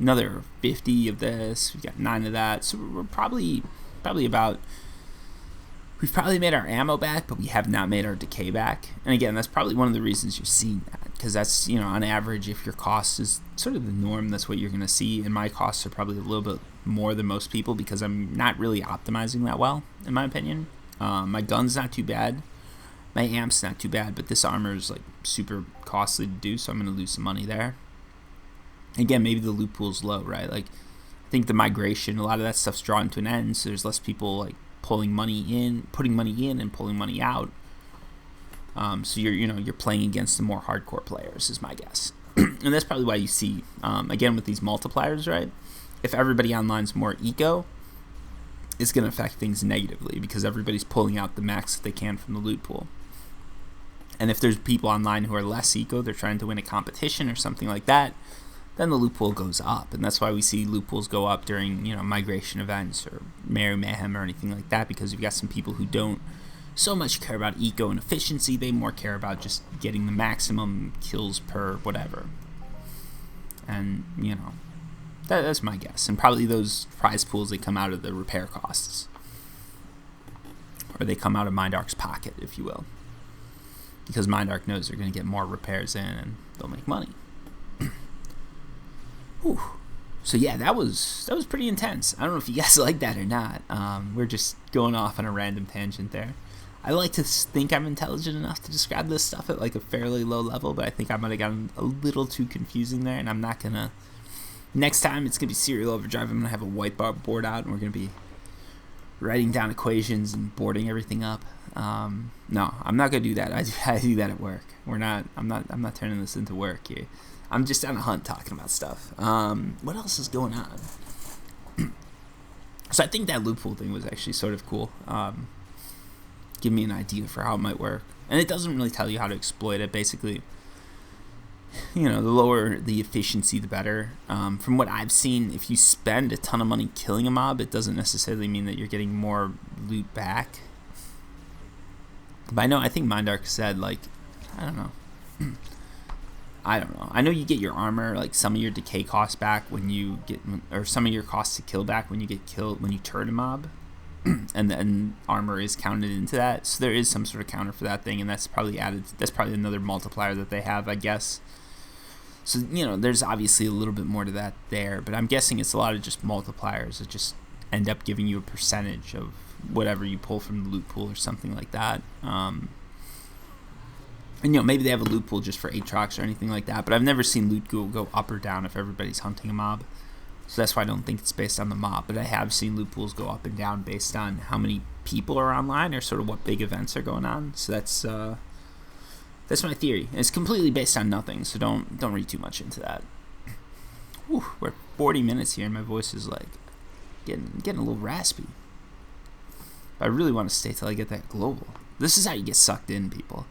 Another 50 of this. We've got 9 of that. So we're probably about... We've probably made our ammo back, but we have not made our decay back. And again, that's probably one of the reasons you're seeing that. Because that's, you know, on average, if your cost is sort of the norm, that's what you're going to see. And my costs are probably a little bit more than most people because I'm not really optimizing that well, in my opinion. My gun's not too bad. My amp's not too bad, but this armor is like super costly to do, so I'm going to lose some money there. Again, maybe the loot pool's low, right? Like, I think the migration, a lot of that stuff's drawn to an end, so there's less people like putting money in and pulling money out. So you're playing against the more hardcore players, is my guess. And that's probably why you see, again, with these multipliers, right? If everybody online's more eco, it's going to affect things negatively because everybody's pulling out the max that they can from the loot pool. And if there's people online who are less eco, they're trying to win a competition or something like that, then the loot pool goes up. And that's why we see loot pools go up during, you know, migration events or Merry Mayhem or anything like that, because you've got some people who don't so much care about eco and efficiency. They more care about just getting the maximum kills per whatever. And, you know, that's my guess. And probably those prize pools, they come out of the repair costs. Or they come out of MindArc's pocket, if you will. Because MindArc knows they're going to get more repairs in and they'll make money. Whew. So yeah, that was pretty intense. I don't know if you guys like that or not. We're just going off on a random tangent there. I like to think I'm intelligent enough to describe this stuff at like a fairly low level, but I think I might have gotten a little too confusing there, and I'm not gonna. Next time it's gonna be serial overdrive. I'm gonna have a whiteboard out, and we're gonna be writing down equations and boarding everything up. No, I'm not gonna do that. I do that at work. I'm not turning this into work here. I'm just on a hunt talking about stuff. What else is going on? So I think that loot pool thing was actually sort of cool. Give me an idea for how it might work. And it doesn't really tell you how to exploit it. Basically, you know, the lower the efficiency, the better. From what I've seen, if you spend a ton of money killing a mob, it doesn't necessarily mean that you're getting more loot back. But I think MindArc said, like, I don't know. I know you get your armor, like some of your decay costs back when you get, or some of your costs to kill back when you get killed, when you turn a mob. And then armor is counted into that. So there is some sort of counter for that thing, and that's probably added. That's probably another multiplier that they have, I guess. So, you know, there's obviously a little bit more to that there, but I'm guessing it's a lot of just multipliers that just end up giving you a percentage of whatever you pull from the loot pool or something like that. And, you know, maybe they have a loot pool just for Atrox or anything like that, but I've never seen loot go up or down if everybody's hunting a mob. So that's why I don't think it's based on the mob, but I have seen loot pools go up and down based on how many people are online or sort of what big events are going on. So that's my theory. And it's completely based on nothing, so don't read too much into that. Whew, we're 40 minutes here, and my voice is like getting a little raspy. But I really want to stay till I get that global. This is how you get sucked in, people.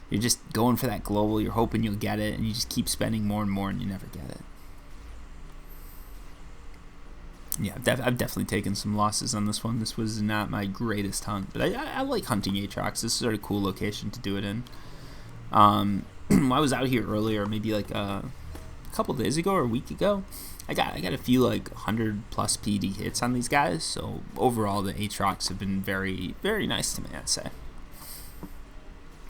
You're just going for that global, you're hoping you'll get it, and you just keep spending more and more, and you never get it. Yeah, I've definitely taken some losses on this one. This was not my greatest hunt, but I like hunting Atrox. This is sort of a cool location to do it in. I was out here earlier, maybe like a couple days ago or a week ago. I got a few like 100+ PD hits on these guys. So overall, the Atrox have been very, very nice to me, I'd say.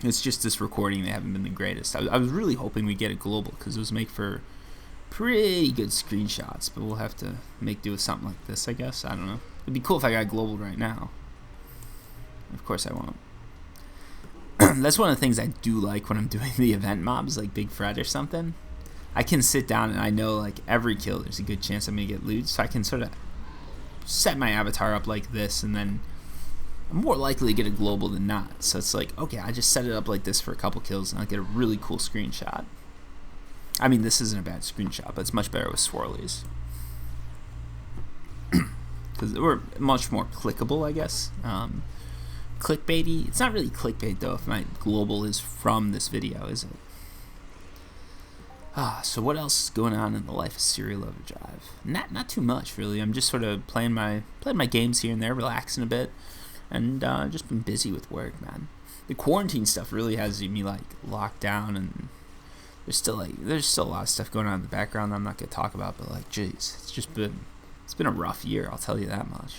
It's just this recording, they haven't been the greatest. I was really hoping we'd get a global because it was make for pretty good screenshots, but we'll have to make do with something like this, I guess. I don't know. It'd be cool if I got global right now. Of course I won't. That's one of the things I do like when I'm doing the event mobs, like Big Fred or something. I can sit down and I know like every kill there's a good chance I'm gonna get loot, so I can sort of set my avatar up like this, and then I'm more likely to get a global than not. So it's like, okay, I just set it up like this for a couple kills and I'll get a really cool screenshot. I mean, this isn't a bad screenshot, but it's much better with swirlies. Because we're much more clickable, I guess. Clickbaity. It's not really clickbait though if my global is from this video, is it? So what else is going on in the life of Serial Overdrive? Not too much really. I'm just sort of playing my games here and there, relaxing a bit, and just been busy with work, man. The quarantine stuff really has me like locked down, and there's still a lot of stuff going on in the background that I'm not gonna talk about. But like, jeez, it's been a rough year. I'll tell you that much.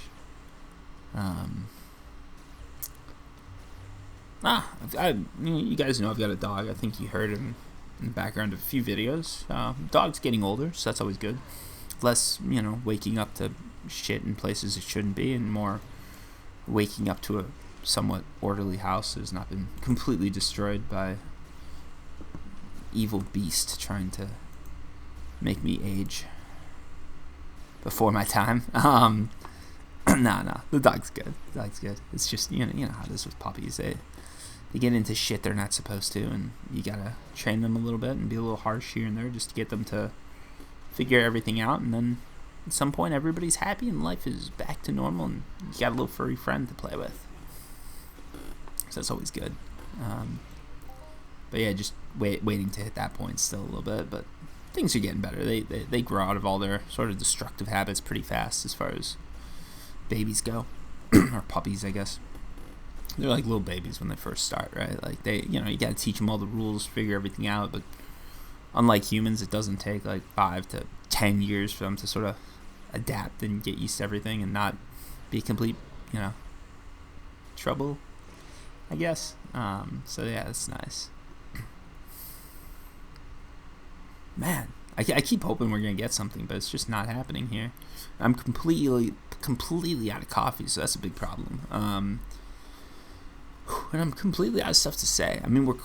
You guys know I've got a dog. I think you heard him in the background of a few videos. Dog's getting older, so that's always good. Less, waking up to shit in places it shouldn't be, and more waking up to a somewhat orderly house that has not been completely destroyed by evil beast trying to make me age before my time. No, the dog's good. It's just, you know how it is with puppies. They get into shit they're not supposed to, and you gotta train them a little bit and be a little harsh here and there just to get them to figure everything out, and then at some point everybody's happy and life is back to normal and you got a little furry friend to play with. So that's always good. But yeah, just waiting to hit that point still a little bit, but things are getting better. They grow out of all their sort of destructive habits pretty fast as far as babies go. Or puppies, I guess. They're like little babies when they first start, right? Like you gotta teach them all the rules, figure everything out, but unlike humans, it doesn't take like 5 to 10 years for them to sort of adapt and get used to everything and not be complete, trouble, I guess. So yeah, that's nice. Man, I keep hoping we're gonna get something, but it's just not happening here. I'm completely out of coffee, so that's a big problem. And I'm completely out of stuff to say. I mean, what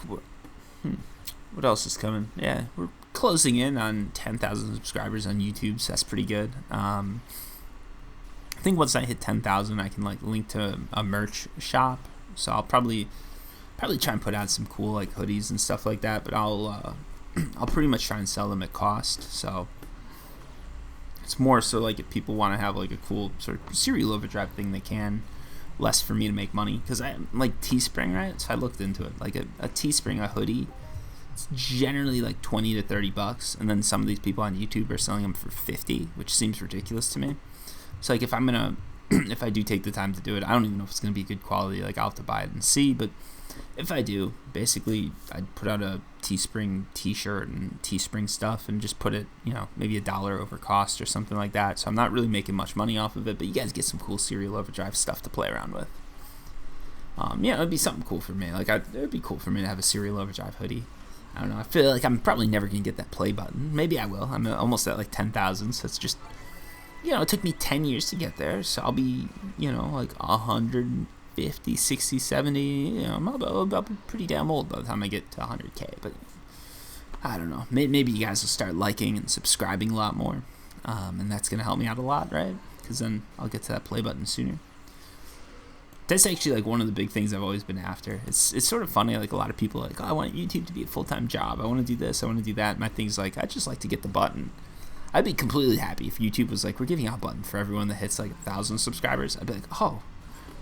else is coming? Yeah, we're closing in on 10,000 subscribers on YouTube, so that's pretty good. I think once I hit 10,000, I can like link to a merch shop. So I'll probably try and put out some cool like hoodies and stuff like that. But I'll pretty much try and sell them at cost. So it's more so like if people want to have like a cool sort of Serial Overdrive thing, they can. Less for me to make money, because I like Teespring, right? So I looked into it. Like a Teespring, a hoodie, it's generally like $20 to $30, and then some of these people on YouTube are selling them for $50, which seems ridiculous to me. So like if I do take the time to do it, I don't even know if it's gonna be good quality. Like I'll have to buy it and see, but if I do, basically I'd put out a Teespring t-shirt and Teespring stuff and just put it, maybe $1 over cost or something like that. So I'm not really making much money off of it, but you guys get some cool Serial Overdrive stuff to play around with. Yeah, it'd be something cool for me. Like it'd be cool for me to have a Serial Overdrive hoodie. I don't know. I feel like I'm probably never gonna get that play button. Maybe I will. I'm almost at like 10,000, so it's just, it took me 10 years to get there. So I'll be, like 150, 60, 70, I'll be pretty damn old by the time I get to 100K, but I don't know, maybe you guys will start liking and subscribing a lot more, and that's going to help me out a lot, right? Because then I'll get to that play button sooner. That's actually like one of the big things I've always been after. It's sort of funny, like a lot of people are like, oh, I want YouTube to be a full-time job, I want to do this, I want to do that. My thing's like, I just like to get the button. I'd be completely happy if YouTube was like, we're giving out a button for everyone that hits like 1,000 subscribers. I'd be like, oh,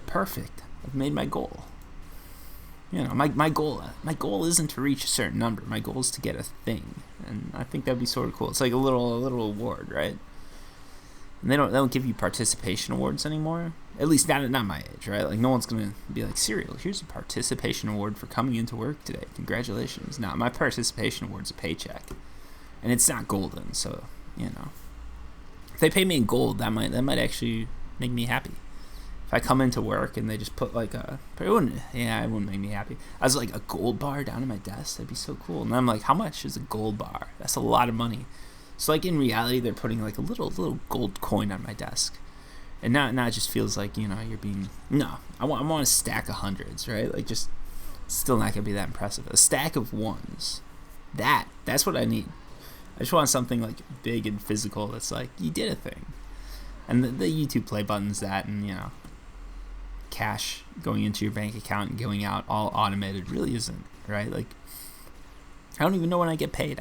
perfect, I've made my goal. My goal isn't to reach a certain number. My goal is to get a thing, and I think that'd be sort of cool. It's like a little award, right? And they don't give you participation awards anymore. At least not my age, right? Like no one's gonna be like, Serial, here's a participation award for coming into work today. Congratulations. No, my participation award's a paycheck, and it's not golden. So if they pay me in gold, that might actually make me happy. If I come into work and they just put like it wouldn't make me happy. I was like a gold bar down at my desk, that'd be so cool. And I'm like, how much is a gold bar? That's a lot of money. So like in reality, they're putting like a little gold coin on my desk, and now it just feels like you're being I want a stack of hundreds, right? Like just Still not gonna be that impressive. A stack of ones. That's what I need. I just want something like big and physical that's like, you did a thing. And the YouTube play button's that, and you know, cash going into your bank account and going out all automated really isn't, right? Like, I don't even know when I get paid.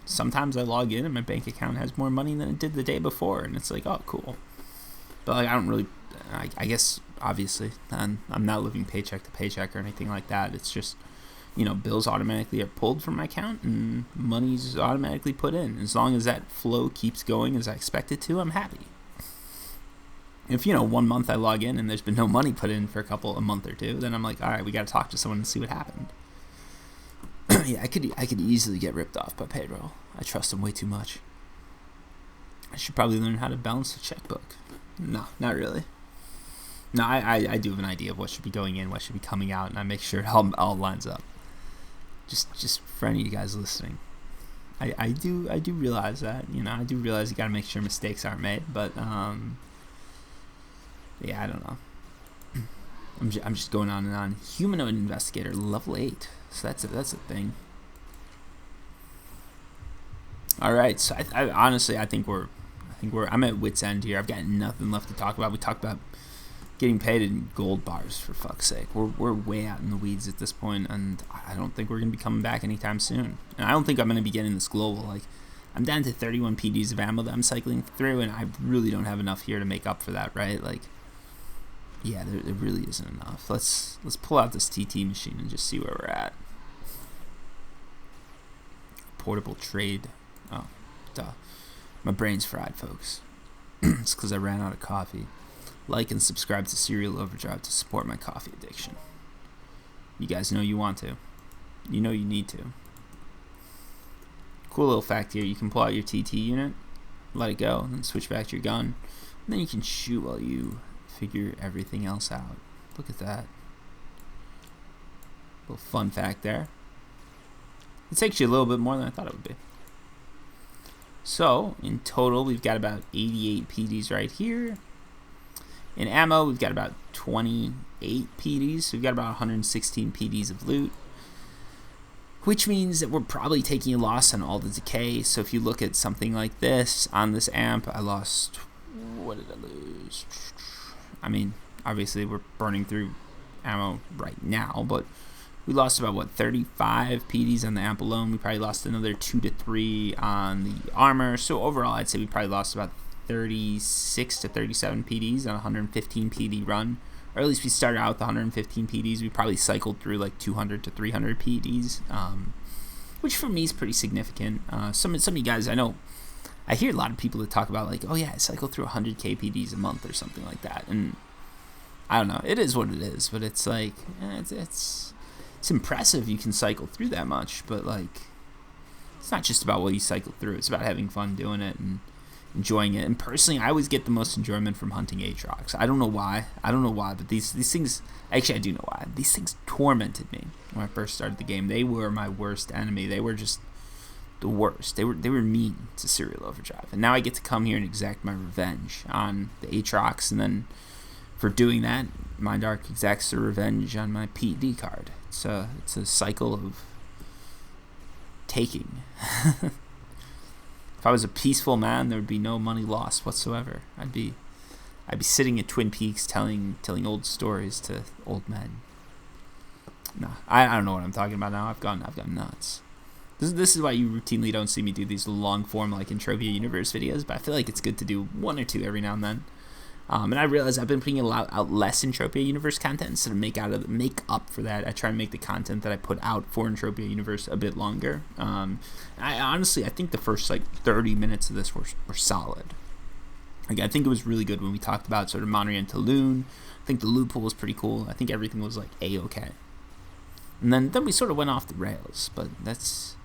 Sometimes I log in and my bank account has more money than it did the day before, and it's like, oh, cool. But like, I don't really, I guess, obviously, I'm not living paycheck to paycheck or anything like that. It's just, you know, bills automatically are pulled from my account and money's automatically put in. As long as that flow keeps going as I expect it to, I'm happy. If, you know, 1 month I log in and there's been no money put in for a month or two, then I'm like, all right, we got to talk to someone and see what happened. Yeah, I could easily get ripped off by payroll. I trust them way too much. I should probably learn how to balance the checkbook. No, not really. No, I do have an idea of what should be going in, what should be coming out, and I make sure it all lines up. Just for any of you guys listening, I do realize that, you know, I do realize you got to make sure mistakes aren't made, but yeah, I don't know. I'm just going on and on. Humanoid investigator level 8. So that's a thing. All right. So I honestly I think I'm at wit's end here. I've got nothing left to talk about. We talked about getting paid in gold bars, for fuck's sake. We're way out in the weeds at this point, and I don't think we're gonna be coming back anytime soon. And I don't think I'm gonna be getting this global. Like, I'm down to 31 PDs of ammo that I'm cycling through, and I really don't have enough here to make up for that, right? Like, yeah, there really isn't enough. Let's pull out this TT machine and just see where we're at. Portable trade. Oh, duh. My brain's fried, folks. It's because I ran out of coffee. Like and subscribe to Serial Overdrive to support my coffee addiction. You guys know you want to. You know you need to. Cool little fact here. You can pull out your TT unit, let it go, and switch back to your gun. And then you can shoot while you figure everything else out. Look at that. Little fun fact there. It takes you a little bit more than I thought it would be. So, in total, we've got about 88 PDs right here. In ammo, we've got about 28 PDs. So we've got about 116 PDs of loot. Which means that we're probably taking a loss on all the decay. So if you look at something like this, on this amp, I lost... What did I lose? I mean, obviously we're burning through ammo right now, but we lost about, what, 35 PDs on the amp alone. We probably lost another 2 to 3 on the armor. So overall, I'd say we probably lost about 36 to 37 PDs on a 115 PD run. Or at least we started out with 115 PDs. We probably cycled through like 200 to 300 PDs, which for me is pretty significant. Some of you guys, I know, I hear a lot of people that talk about like, oh yeah, I cycle through 100k PDs a month or something like that. And I don't know, it is what it is, but it's like, it's impressive you can cycle through that much, but like, it's not just about what you cycle through. It's about having fun doing it and enjoying it. And personally, I always get the most enjoyment from hunting Aatrox. I don't know why, but these things, actually I do know why. These things tormented me when I first started the game. They were my worst enemy. They were just the worst. They were mean to Serial Overdrive. And now I get to come here and exact my revenge on the Aatrox, and then for doing that, Mindark exacts the revenge on my PD card. It's a cycle of taking. If I was a peaceful man, there would be no money lost whatsoever. I'd be sitting at Twin Peaks telling old stories to old men. Nah, I don't know what I'm talking about now. I've gone nuts. This is why you routinely don't see me do these long form like Entropia Universe videos, but I feel like it's good to do one or two every now and then. And I realize I've been putting out less Entropia Universe content, so to make up for that, I try to make the content that I put out for Entropia Universe a bit longer. I think the first like 30 minutes of this were solid. Like, I think it was really good when we talked about sort of Monria and Toulan. I think the loot pool was pretty cool. I think everything was like a-okay. And then we sort of went off the rails, but it's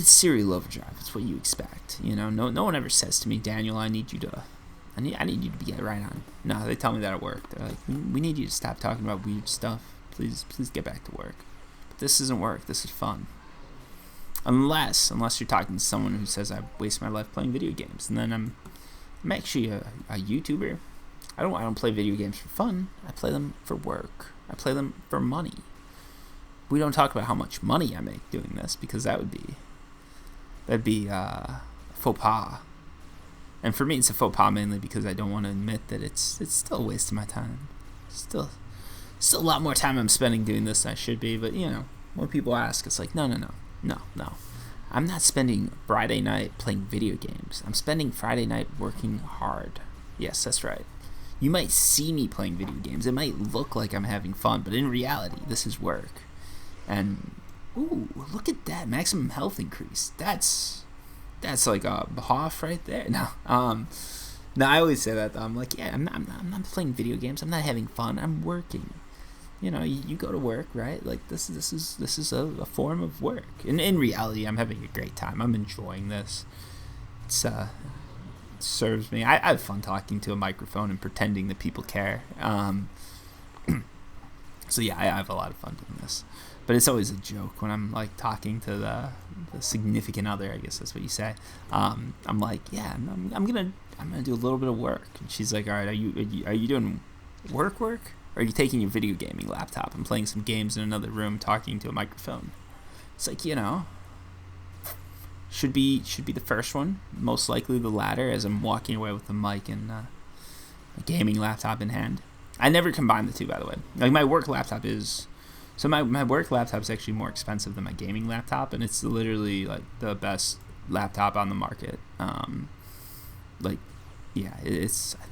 Serial Overdrive. It's what you expect, you know. No one ever says to me, Daniel, I need you to get right on. No, they tell me that at work. They're like, we need you to stop talking about weird stuff. Please get back to work. But this isn't work. This is fun. Unless you're talking to someone who says I waste my life playing video games, and then I'm actually a YouTuber. I don't play video games for fun. I play them for work. I play them for money. we don't talk about how much money I make doing this, because that'd be faux pas. And for me, it's a faux pas mainly because I don't want to admit that it's still a waste of my time. Still a lot more time I'm spending doing this than I should be. But when people ask, it's like no. I'm not spending Friday night playing video games. I'm spending Friday night working hard. Yes, that's right. You might see me playing video games. It might look like I'm having fun, but in reality, this is work. And ooh, look at that maximum health increase. That's like a Hoff right there. No, I always say that though. I'm like, yeah, I'm not playing video games. I'm not having fun. I'm working. You go to work, right? Like this is a form of work. And in reality, I'm having a great time. I'm enjoying this. It serves me. I have fun talking to a microphone and pretending that people care. So yeah, I have a lot of fun doing this. But it's always a joke when I'm like talking to the significant other, I guess that's what you say. I'm like, yeah, I'm gonna do a little bit of work, and she's like, all right, are you doing work? Or are you taking your video gaming laptop and playing some games in another room, talking to a microphone? It's like, should be the first one, most likely the latter, as I'm walking away with the mic and a gaming laptop in hand. I never combine the two, by the way. Like my work laptop is. So my work laptop is actually more expensive than my gaming laptop, and it's literally like the best laptop on the market. It's I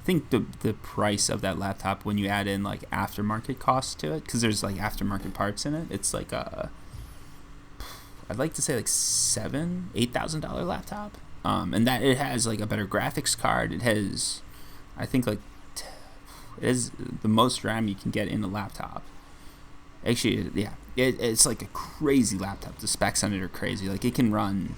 think the price of that laptop when you add in like aftermarket costs to it, because there's like aftermarket parts in it, it's like I'd like to say like $8,000 laptop. And that it has like a better graphics card. It has, I think like. It is the most RAM you can get in a laptop. Actually, yeah, it's like a crazy laptop. The specs on it are crazy. Like it can run,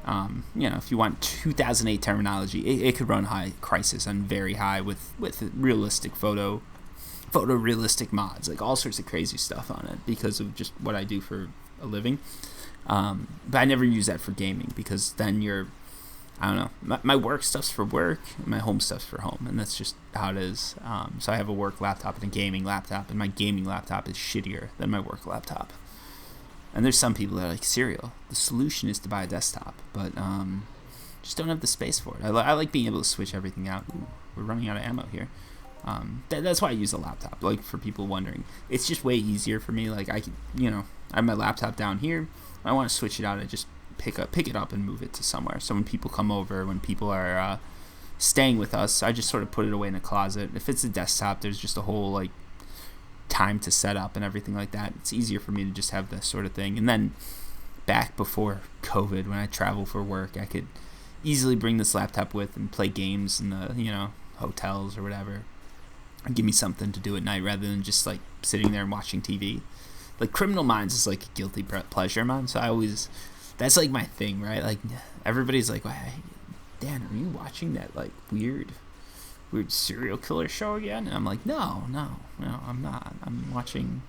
if you want 2008 terminology, it could run high crisis on very high with realistic photorealistic mods, like all sorts of crazy stuff on it because of just what I do for a living. But I never use that for gaming because then I don't know. My work stuff's for work, and my home stuff's for home, and that's just how it is. So I have a work laptop and a gaming laptop, and my gaming laptop is shittier than my work laptop. And there's some people that are like, Serial, the solution is to buy a desktop, but just don't have the space for it. I like being able to switch everything out. Ooh, we're running out of ammo here. That's why I use a laptop, like for people wondering. It's just way easier for me. Like I have my laptop down here. I want to switch it out, I just pick it up and move it to somewhere. So when people come over, when people are staying with us, I just sort of put it away in a closet. If it's a desktop, there's just a whole like time to set up and everything like that. It's easier for me to just have this sort of thing. And then back before COVID, when I travel for work, I could easily bring this laptop with and play games in the hotels or whatever, and give me something to do at night rather than just like sitting there and watching TV. Like Criminal Minds is like a guilty pleasure of mine, so that's like my thing, right? Like everybody's like, "Hey, Dan, are you watching that like weird serial killer show again?" And I'm like, no, I'm not. I'm watching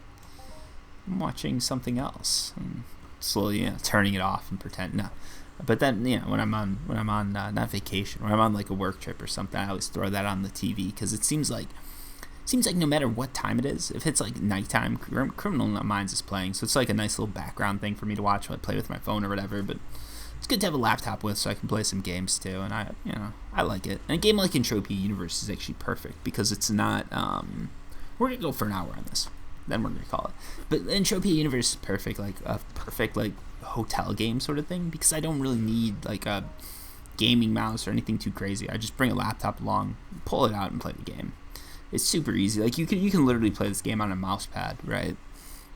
something else. And slowly, turning it off and pretend no. But then, when I'm on not vacation, when I'm on like a work trip or something, I always throw that on the TV because it seems like no matter what time it is, if it's like nighttime, Criminal Minds is playing, so it's like a nice little background thing for me to watch while I play with my phone or whatever. But it's good to have a laptop with so I can play some games too, and I like it. And a game like Entropia Universe is actually perfect because it's not. We're gonna go for an hour on this, then we're gonna call it. But Entropia Universe is perfect, like a perfect like hotel game sort of thing, because I don't really need like a gaming mouse or anything too crazy. I just bring a laptop along, pull it out, and play the game. It's super easy. Like you can literally play this game on a mouse pad, right?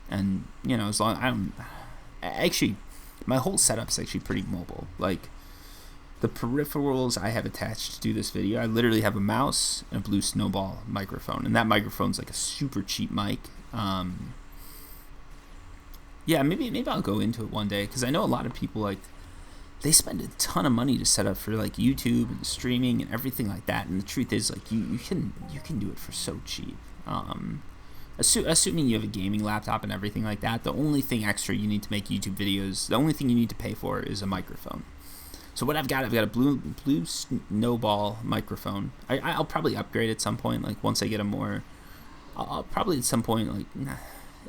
And as long my whole setup's actually pretty mobile. Like the peripherals I have attached to do this video, I literally have a mouse and a Blue Snowball microphone, and that microphone's like a super cheap mic. Yeah, maybe I'll go into it one day because I know a lot of people like they spend a ton of money to set up for like YouTube and streaming and everything like that. And the truth is, like you can do it for so cheap. Assuming you have a gaming laptop and everything like that, the only thing extra you need to make YouTube videos, the only thing you need to pay for is a microphone. So what I've got a Blue Snowball microphone. I'll probably upgrade at some point. Like once I get I'll probably at some point like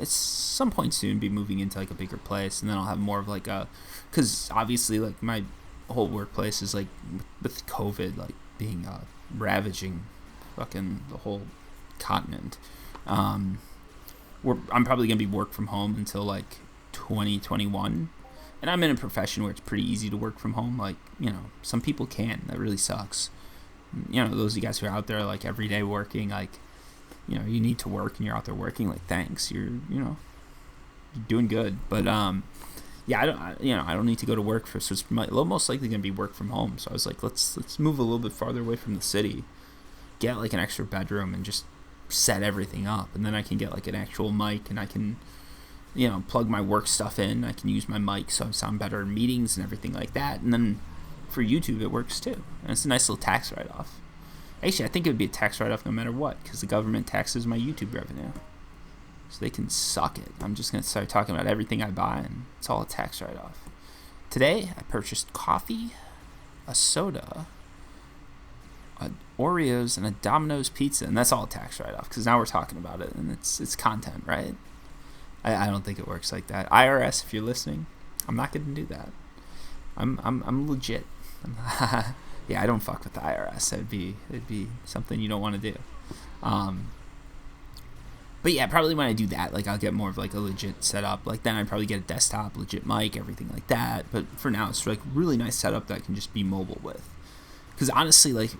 at some point soon be moving into like a bigger place, and then I'll have more of like a, because obviously like my whole workplace is like with COVID like being ravaging fucking the whole continent. I'm probably gonna be work from home until like 2021, and I'm in a profession where it's pretty easy to work from home. Like, you know, some people can. That really sucks. You know, those of you guys who are out there like every day working, like, you know, you need to work and you're out there working, like, thanks, you're doing good. But yeah, I don't need to go to work so it's most likely gonna be work from home. So I was like, let's move a little bit farther away from the city, get like an extra bedroom and just set everything up, and then I can get like an actual mic, and I can, you know, plug my work stuff in. I can use my mic so I sound better in meetings and everything like that. And then for YouTube it works too, and it's a nice little tax write-off. Actually, I think it would be a tax write-off no matter what, because the government taxes my YouTube revenue, so they can suck it. I'm just going to start talking about everything I buy, and it's all a tax write-off. Today I purchased coffee, a soda, Oreos, and a Domino's pizza, and that's all a tax write-off, because now we're talking about it, and it's content, right? I don't think it works like that. IRS, if you're listening, I'm not going to do that. I'm legit. Yeah, I don't fuck with the IRS. It'd be something you don't want to do. But yeah, probably when I do that, like, I'll get more of like a legit setup. Like, then I'd probably get a desktop, legit mic, everything like that. But for now, it's like really nice setup that I can just be mobile with. Because honestly, like,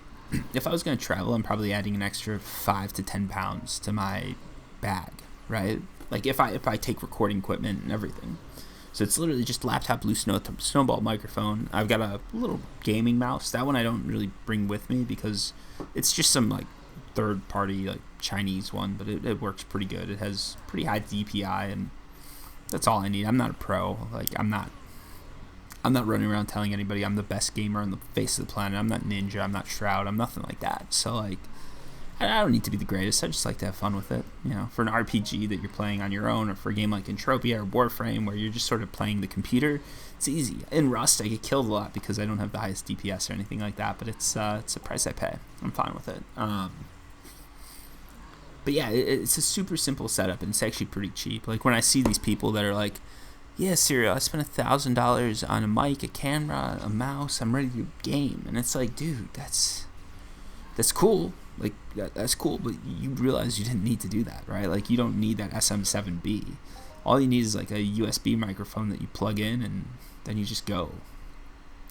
if I was going to travel, I'm probably adding an extra 5 to 10 pounds to my bag, right? Like, if I take recording equipment and everything. So it's literally just laptop, loose snowball microphone. I've got a little gaming mouse. That one I don't really bring with me because it's just some like third-party like Chinese one, but it works pretty good. It has pretty high DPI, and that's all I need. I'm not a pro. Like, I'm not running around telling anybody I'm the best gamer on the face of the planet. I'm not Ninja. I'm not Shroud. I'm nothing like that. So like, I don't need to be the greatest. I just like to have fun with it. You know, for an RPG that you're playing on your own, or for a game like Entropia or Warframe where you're just sort of playing the computer, it's easy. In Rust, I get killed a lot because I don't have the highest DPS or anything like that, but it's a price I pay. I'm fine with it. But yeah, it's a super simple setup, and it's actually pretty cheap. Like, when I see these people that are like, yeah, Serial, I spent $1,000 on a mic, a camera, a mouse, I'm ready to game. And it's like, dude, that's cool. Like, that's cool, but you realize you didn't need to do that, right? Like, you don't need that SM7B. All you need is like a USB microphone that you plug in, and then you just go.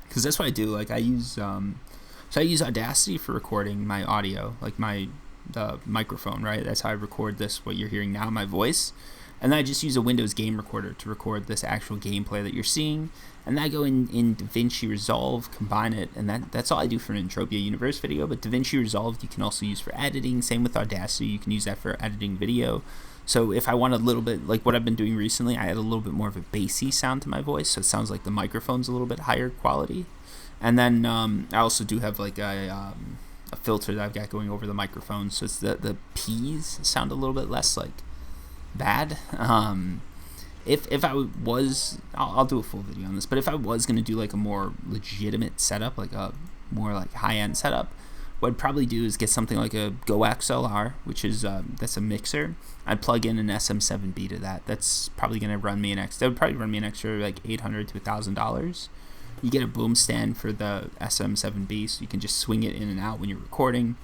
Because that's what I do. Like, I use Audacity for recording my audio, like the microphone, right? That's how I record this, what you're hearing now, my voice. And then I just use a Windows game recorder to record this actual gameplay that you're seeing. And then I go in DaVinci Resolve, combine it, and that's all I do for an Entropia Universe video. But DaVinci Resolve you can also use for editing. Same with Audacity, you can use that for editing video. So if I want a little bit, like what I've been doing recently, I add a little bit more of a bassy sound to my voice, so it sounds like the microphone's a little bit higher quality. And then I also do have like a filter that I've got going over the microphone, so it's the P's sound a little bit less like bad. If I was, I'll do a full video on this, but if I was going to do like a more legitimate setup, like a more like high-end setup, what I'd probably do is get something like a GoXLR, which is that's a mixer. I'd plug in an SM7B to that. That's probably going to run me that would probably run me an extra like $800 to $1,000. You get a boom stand for the SM7B, so you can just swing it in and out when you're recording.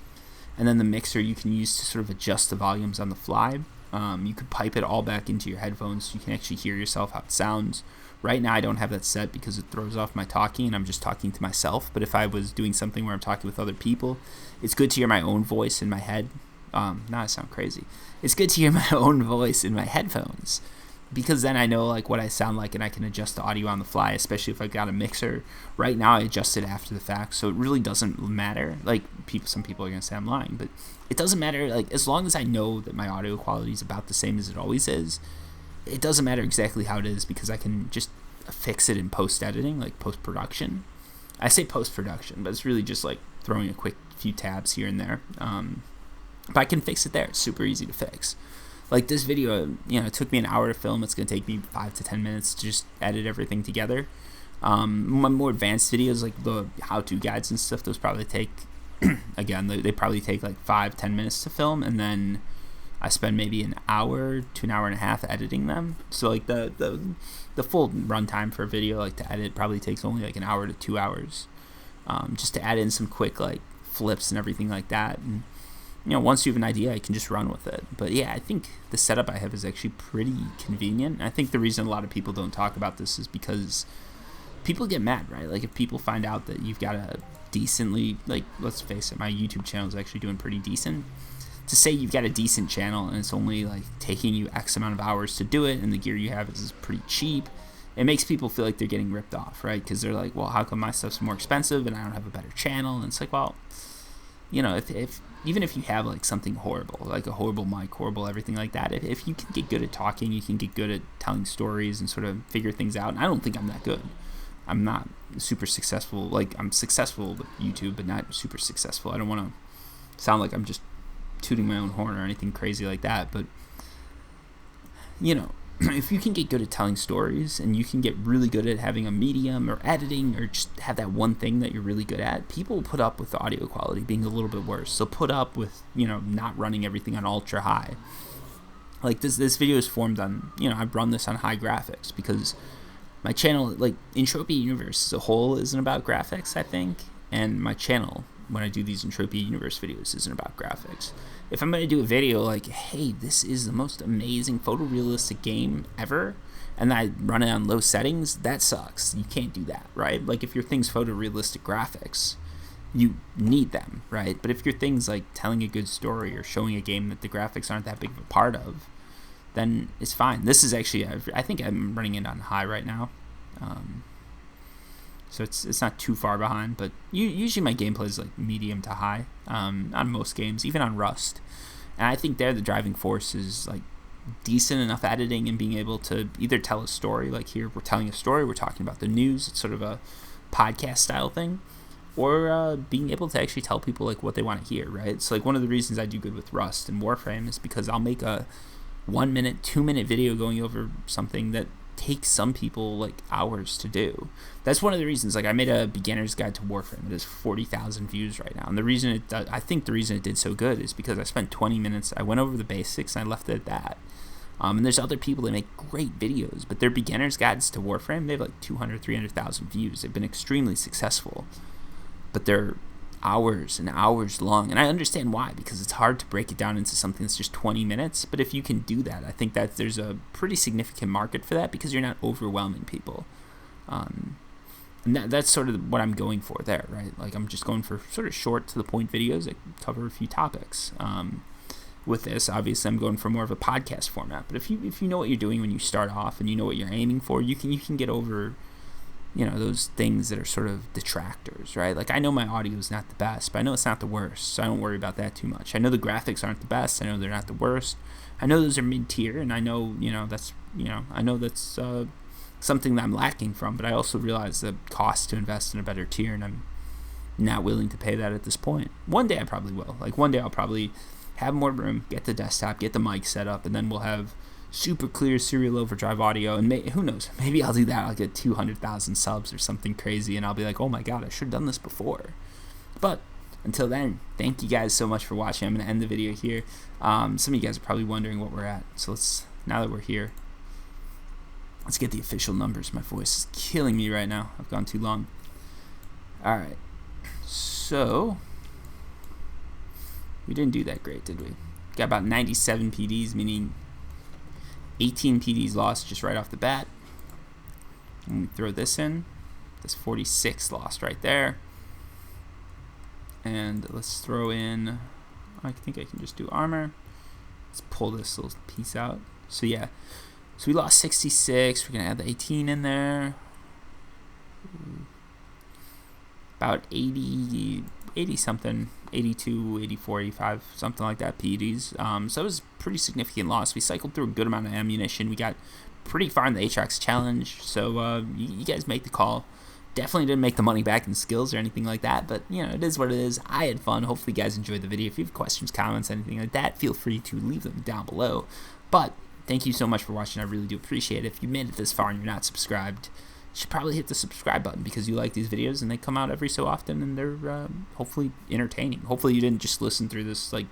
And then the mixer you can use to sort of adjust the volumes on the fly. You could pipe it all back into your headphones so you can actually hear yourself how it sounds. Right now I don't have that set because it throws off my talking and I'm just talking to myself. But if I was doing something where I'm talking with other people, it's good to hear my own voice in my head. Now I sound crazy. It's good to hear my own voice in my headphones, because then I know like what I sound like and I can adjust the audio on the fly, especially if I got a mixer. Right now I adjust it after the fact, so it really doesn't matter. Like, some people are going to say I'm lying, but it doesn't matter. Like, as long as I know that my audio quality is about the same as it always is, it doesn't matter exactly how it is, because I can just fix it in post-editing, like post-production. I say post-production, but it's really just like throwing a quick few tabs here and there. But I can fix it there. It's super easy to fix. Like this video, it took me an hour to film. It's going to take me 5 to 10 minutes to just edit everything together. My more advanced videos, like the how-to guides and stuff, those probably take, again, they probably take like 5-10 minutes to film, and then I spend maybe an hour to an hour and a half editing them. So like the full runtime for a video, like to edit, probably takes only like an hour to 2 hours, just to add in some quick like flips and everything like that. And once you have an idea, I can just run with it. But yeah, I think the setup I have is actually pretty convenient. I think the reason a lot of people don't talk about this is because people get mad, right? Like if people find out that you've got a decently, like, let's face it, my YouTube channel is actually doing pretty decent. To say you've got a decent channel and it's only like taking you X amount of hours to do it, and the gear you have is pretty cheap, it makes people feel like they're getting ripped off, right? Because they're like, well, how come my stuff's more expensive and I don't have a better channel? And it's like, well, if even if you have like something horrible, like a horrible mic, horrible everything like that, if you can get good at talking, you can get good at telling stories and sort of figure things out. And I don't think I'm that good. I'm not super successful. Like, I'm successful with YouTube, but not super successful. I don't want to sound like I'm just tooting my own horn or anything crazy like that. But, if you can get good at telling stories and you can get really good at having a medium or editing or just have that one thing that you're really good at, people will put up with the audio quality being a little bit worse. They'll put up with, not running everything on ultra high. Like this video is formed on, I've run this on high graphics because my channel, like Entropia Universe as a whole, isn't about graphics, I think. And my channel, when I do these Entropia Universe videos, isn't about graphics. If I'm going to do a video like, hey, this is the most amazing photorealistic game ever, and I run it on low settings, that sucks. You can't do that, right? Like, if your thing's photorealistic graphics, you need them, right? But if your thing's like telling a good story or showing a game that the graphics aren't that big of a part of, then it's fine. This is actually, I think I'm running it on high right now. So it's not too far behind, but usually my gameplay is like medium to high on most games, even on Rust. And I think there the driving force is like decent enough editing and being able to either tell a story, like here we're telling a story, we're talking about the news, it's sort of a podcast style thing, or being able to actually tell people like what they want to hear, right? So like one of the reasons I do good with Rust and Warframe is because I'll make a 1 minute, 2 minute video going over something that takes some people like hours to do. That's one of the reasons, like I made a beginner's guide to Warframe. It has 40,000 views right now, and the reason I think the reason it did so good is because I spent 20 minutes, I went over the basics and I left it at that. And there's other people that make great videos, but their beginner's guides to Warframe, they have like 200, 300,000 views. They've been extremely successful, but they're hours and hours long, and I understand why, because it's hard to break it down into something that's just 20 minutes, but if you can do that, I think that there's a pretty significant market for that because you're not overwhelming people. And that's sort of what I'm going for there, right? Like I'm just going for sort of short to the point videos that cover a few topics. With this, obviously I'm going for more of a podcast format, but if you know what you're doing when you start off and you know what you're aiming for, you can get over those things that are sort of detractors, right? Like I know my audio is not the best, but I know it's not the worst, so I don't worry about that too much. I know the graphics aren't the best, I know they're not the worst, I know those are mid-tier, and I know that's something that I'm lacking from, but I also realize the cost to invest in a better tier, and I'm not willing to pay that at this point. One day I probably will. Like one day I'll probably have more room, get the desktop, get the mic set up, and then we'll have super clear serial overdrive audio, and who knows, maybe I'll do that. I'll get 200,000 subs or something crazy, and I'll be like, oh my god, I should have done this before. But until then, thank you guys so much for watching. I'm going to end the video here. Some of you guys are probably wondering what we're at, so now that we're here, let's get the official numbers. My voice is killing me right now. I've gone too long. Alright, so we didn't do that great, did we? Got about 97 PDs, meaning 18 PDs lost just right off the bat. And we throw this in, that's 46 lost right there. And let's throw in, I think I can just do armor. Let's pull this little piece out. So yeah, so we lost 66. We're gonna add the 18 in there. About 80 something, 82, 84, 85, something like that PDs. So it was a pretty significant loss. We cycled through a good amount of ammunition. We got pretty far in the Aatrox challenge, so you guys make the call. Definitely didn't make the money back in skills or anything like that, but it is what it is. I had fun. Hopefully you guys enjoyed the video. If you have questions, comments, anything like that, feel free to leave them down below. But thank you so much for watching. I really do appreciate it. If you made it this far and you're not subscribed, you should probably hit the subscribe button because you like these videos and they come out every so often, and they're hopefully entertaining. Hopefully you didn't just listen through this, like,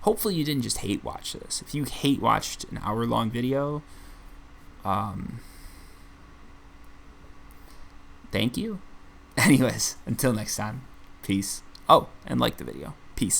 hopefully you didn't just hate watch this. If you hate watched an hour-long video, thank you. Anyways, until next time, peace. Oh, and like the video.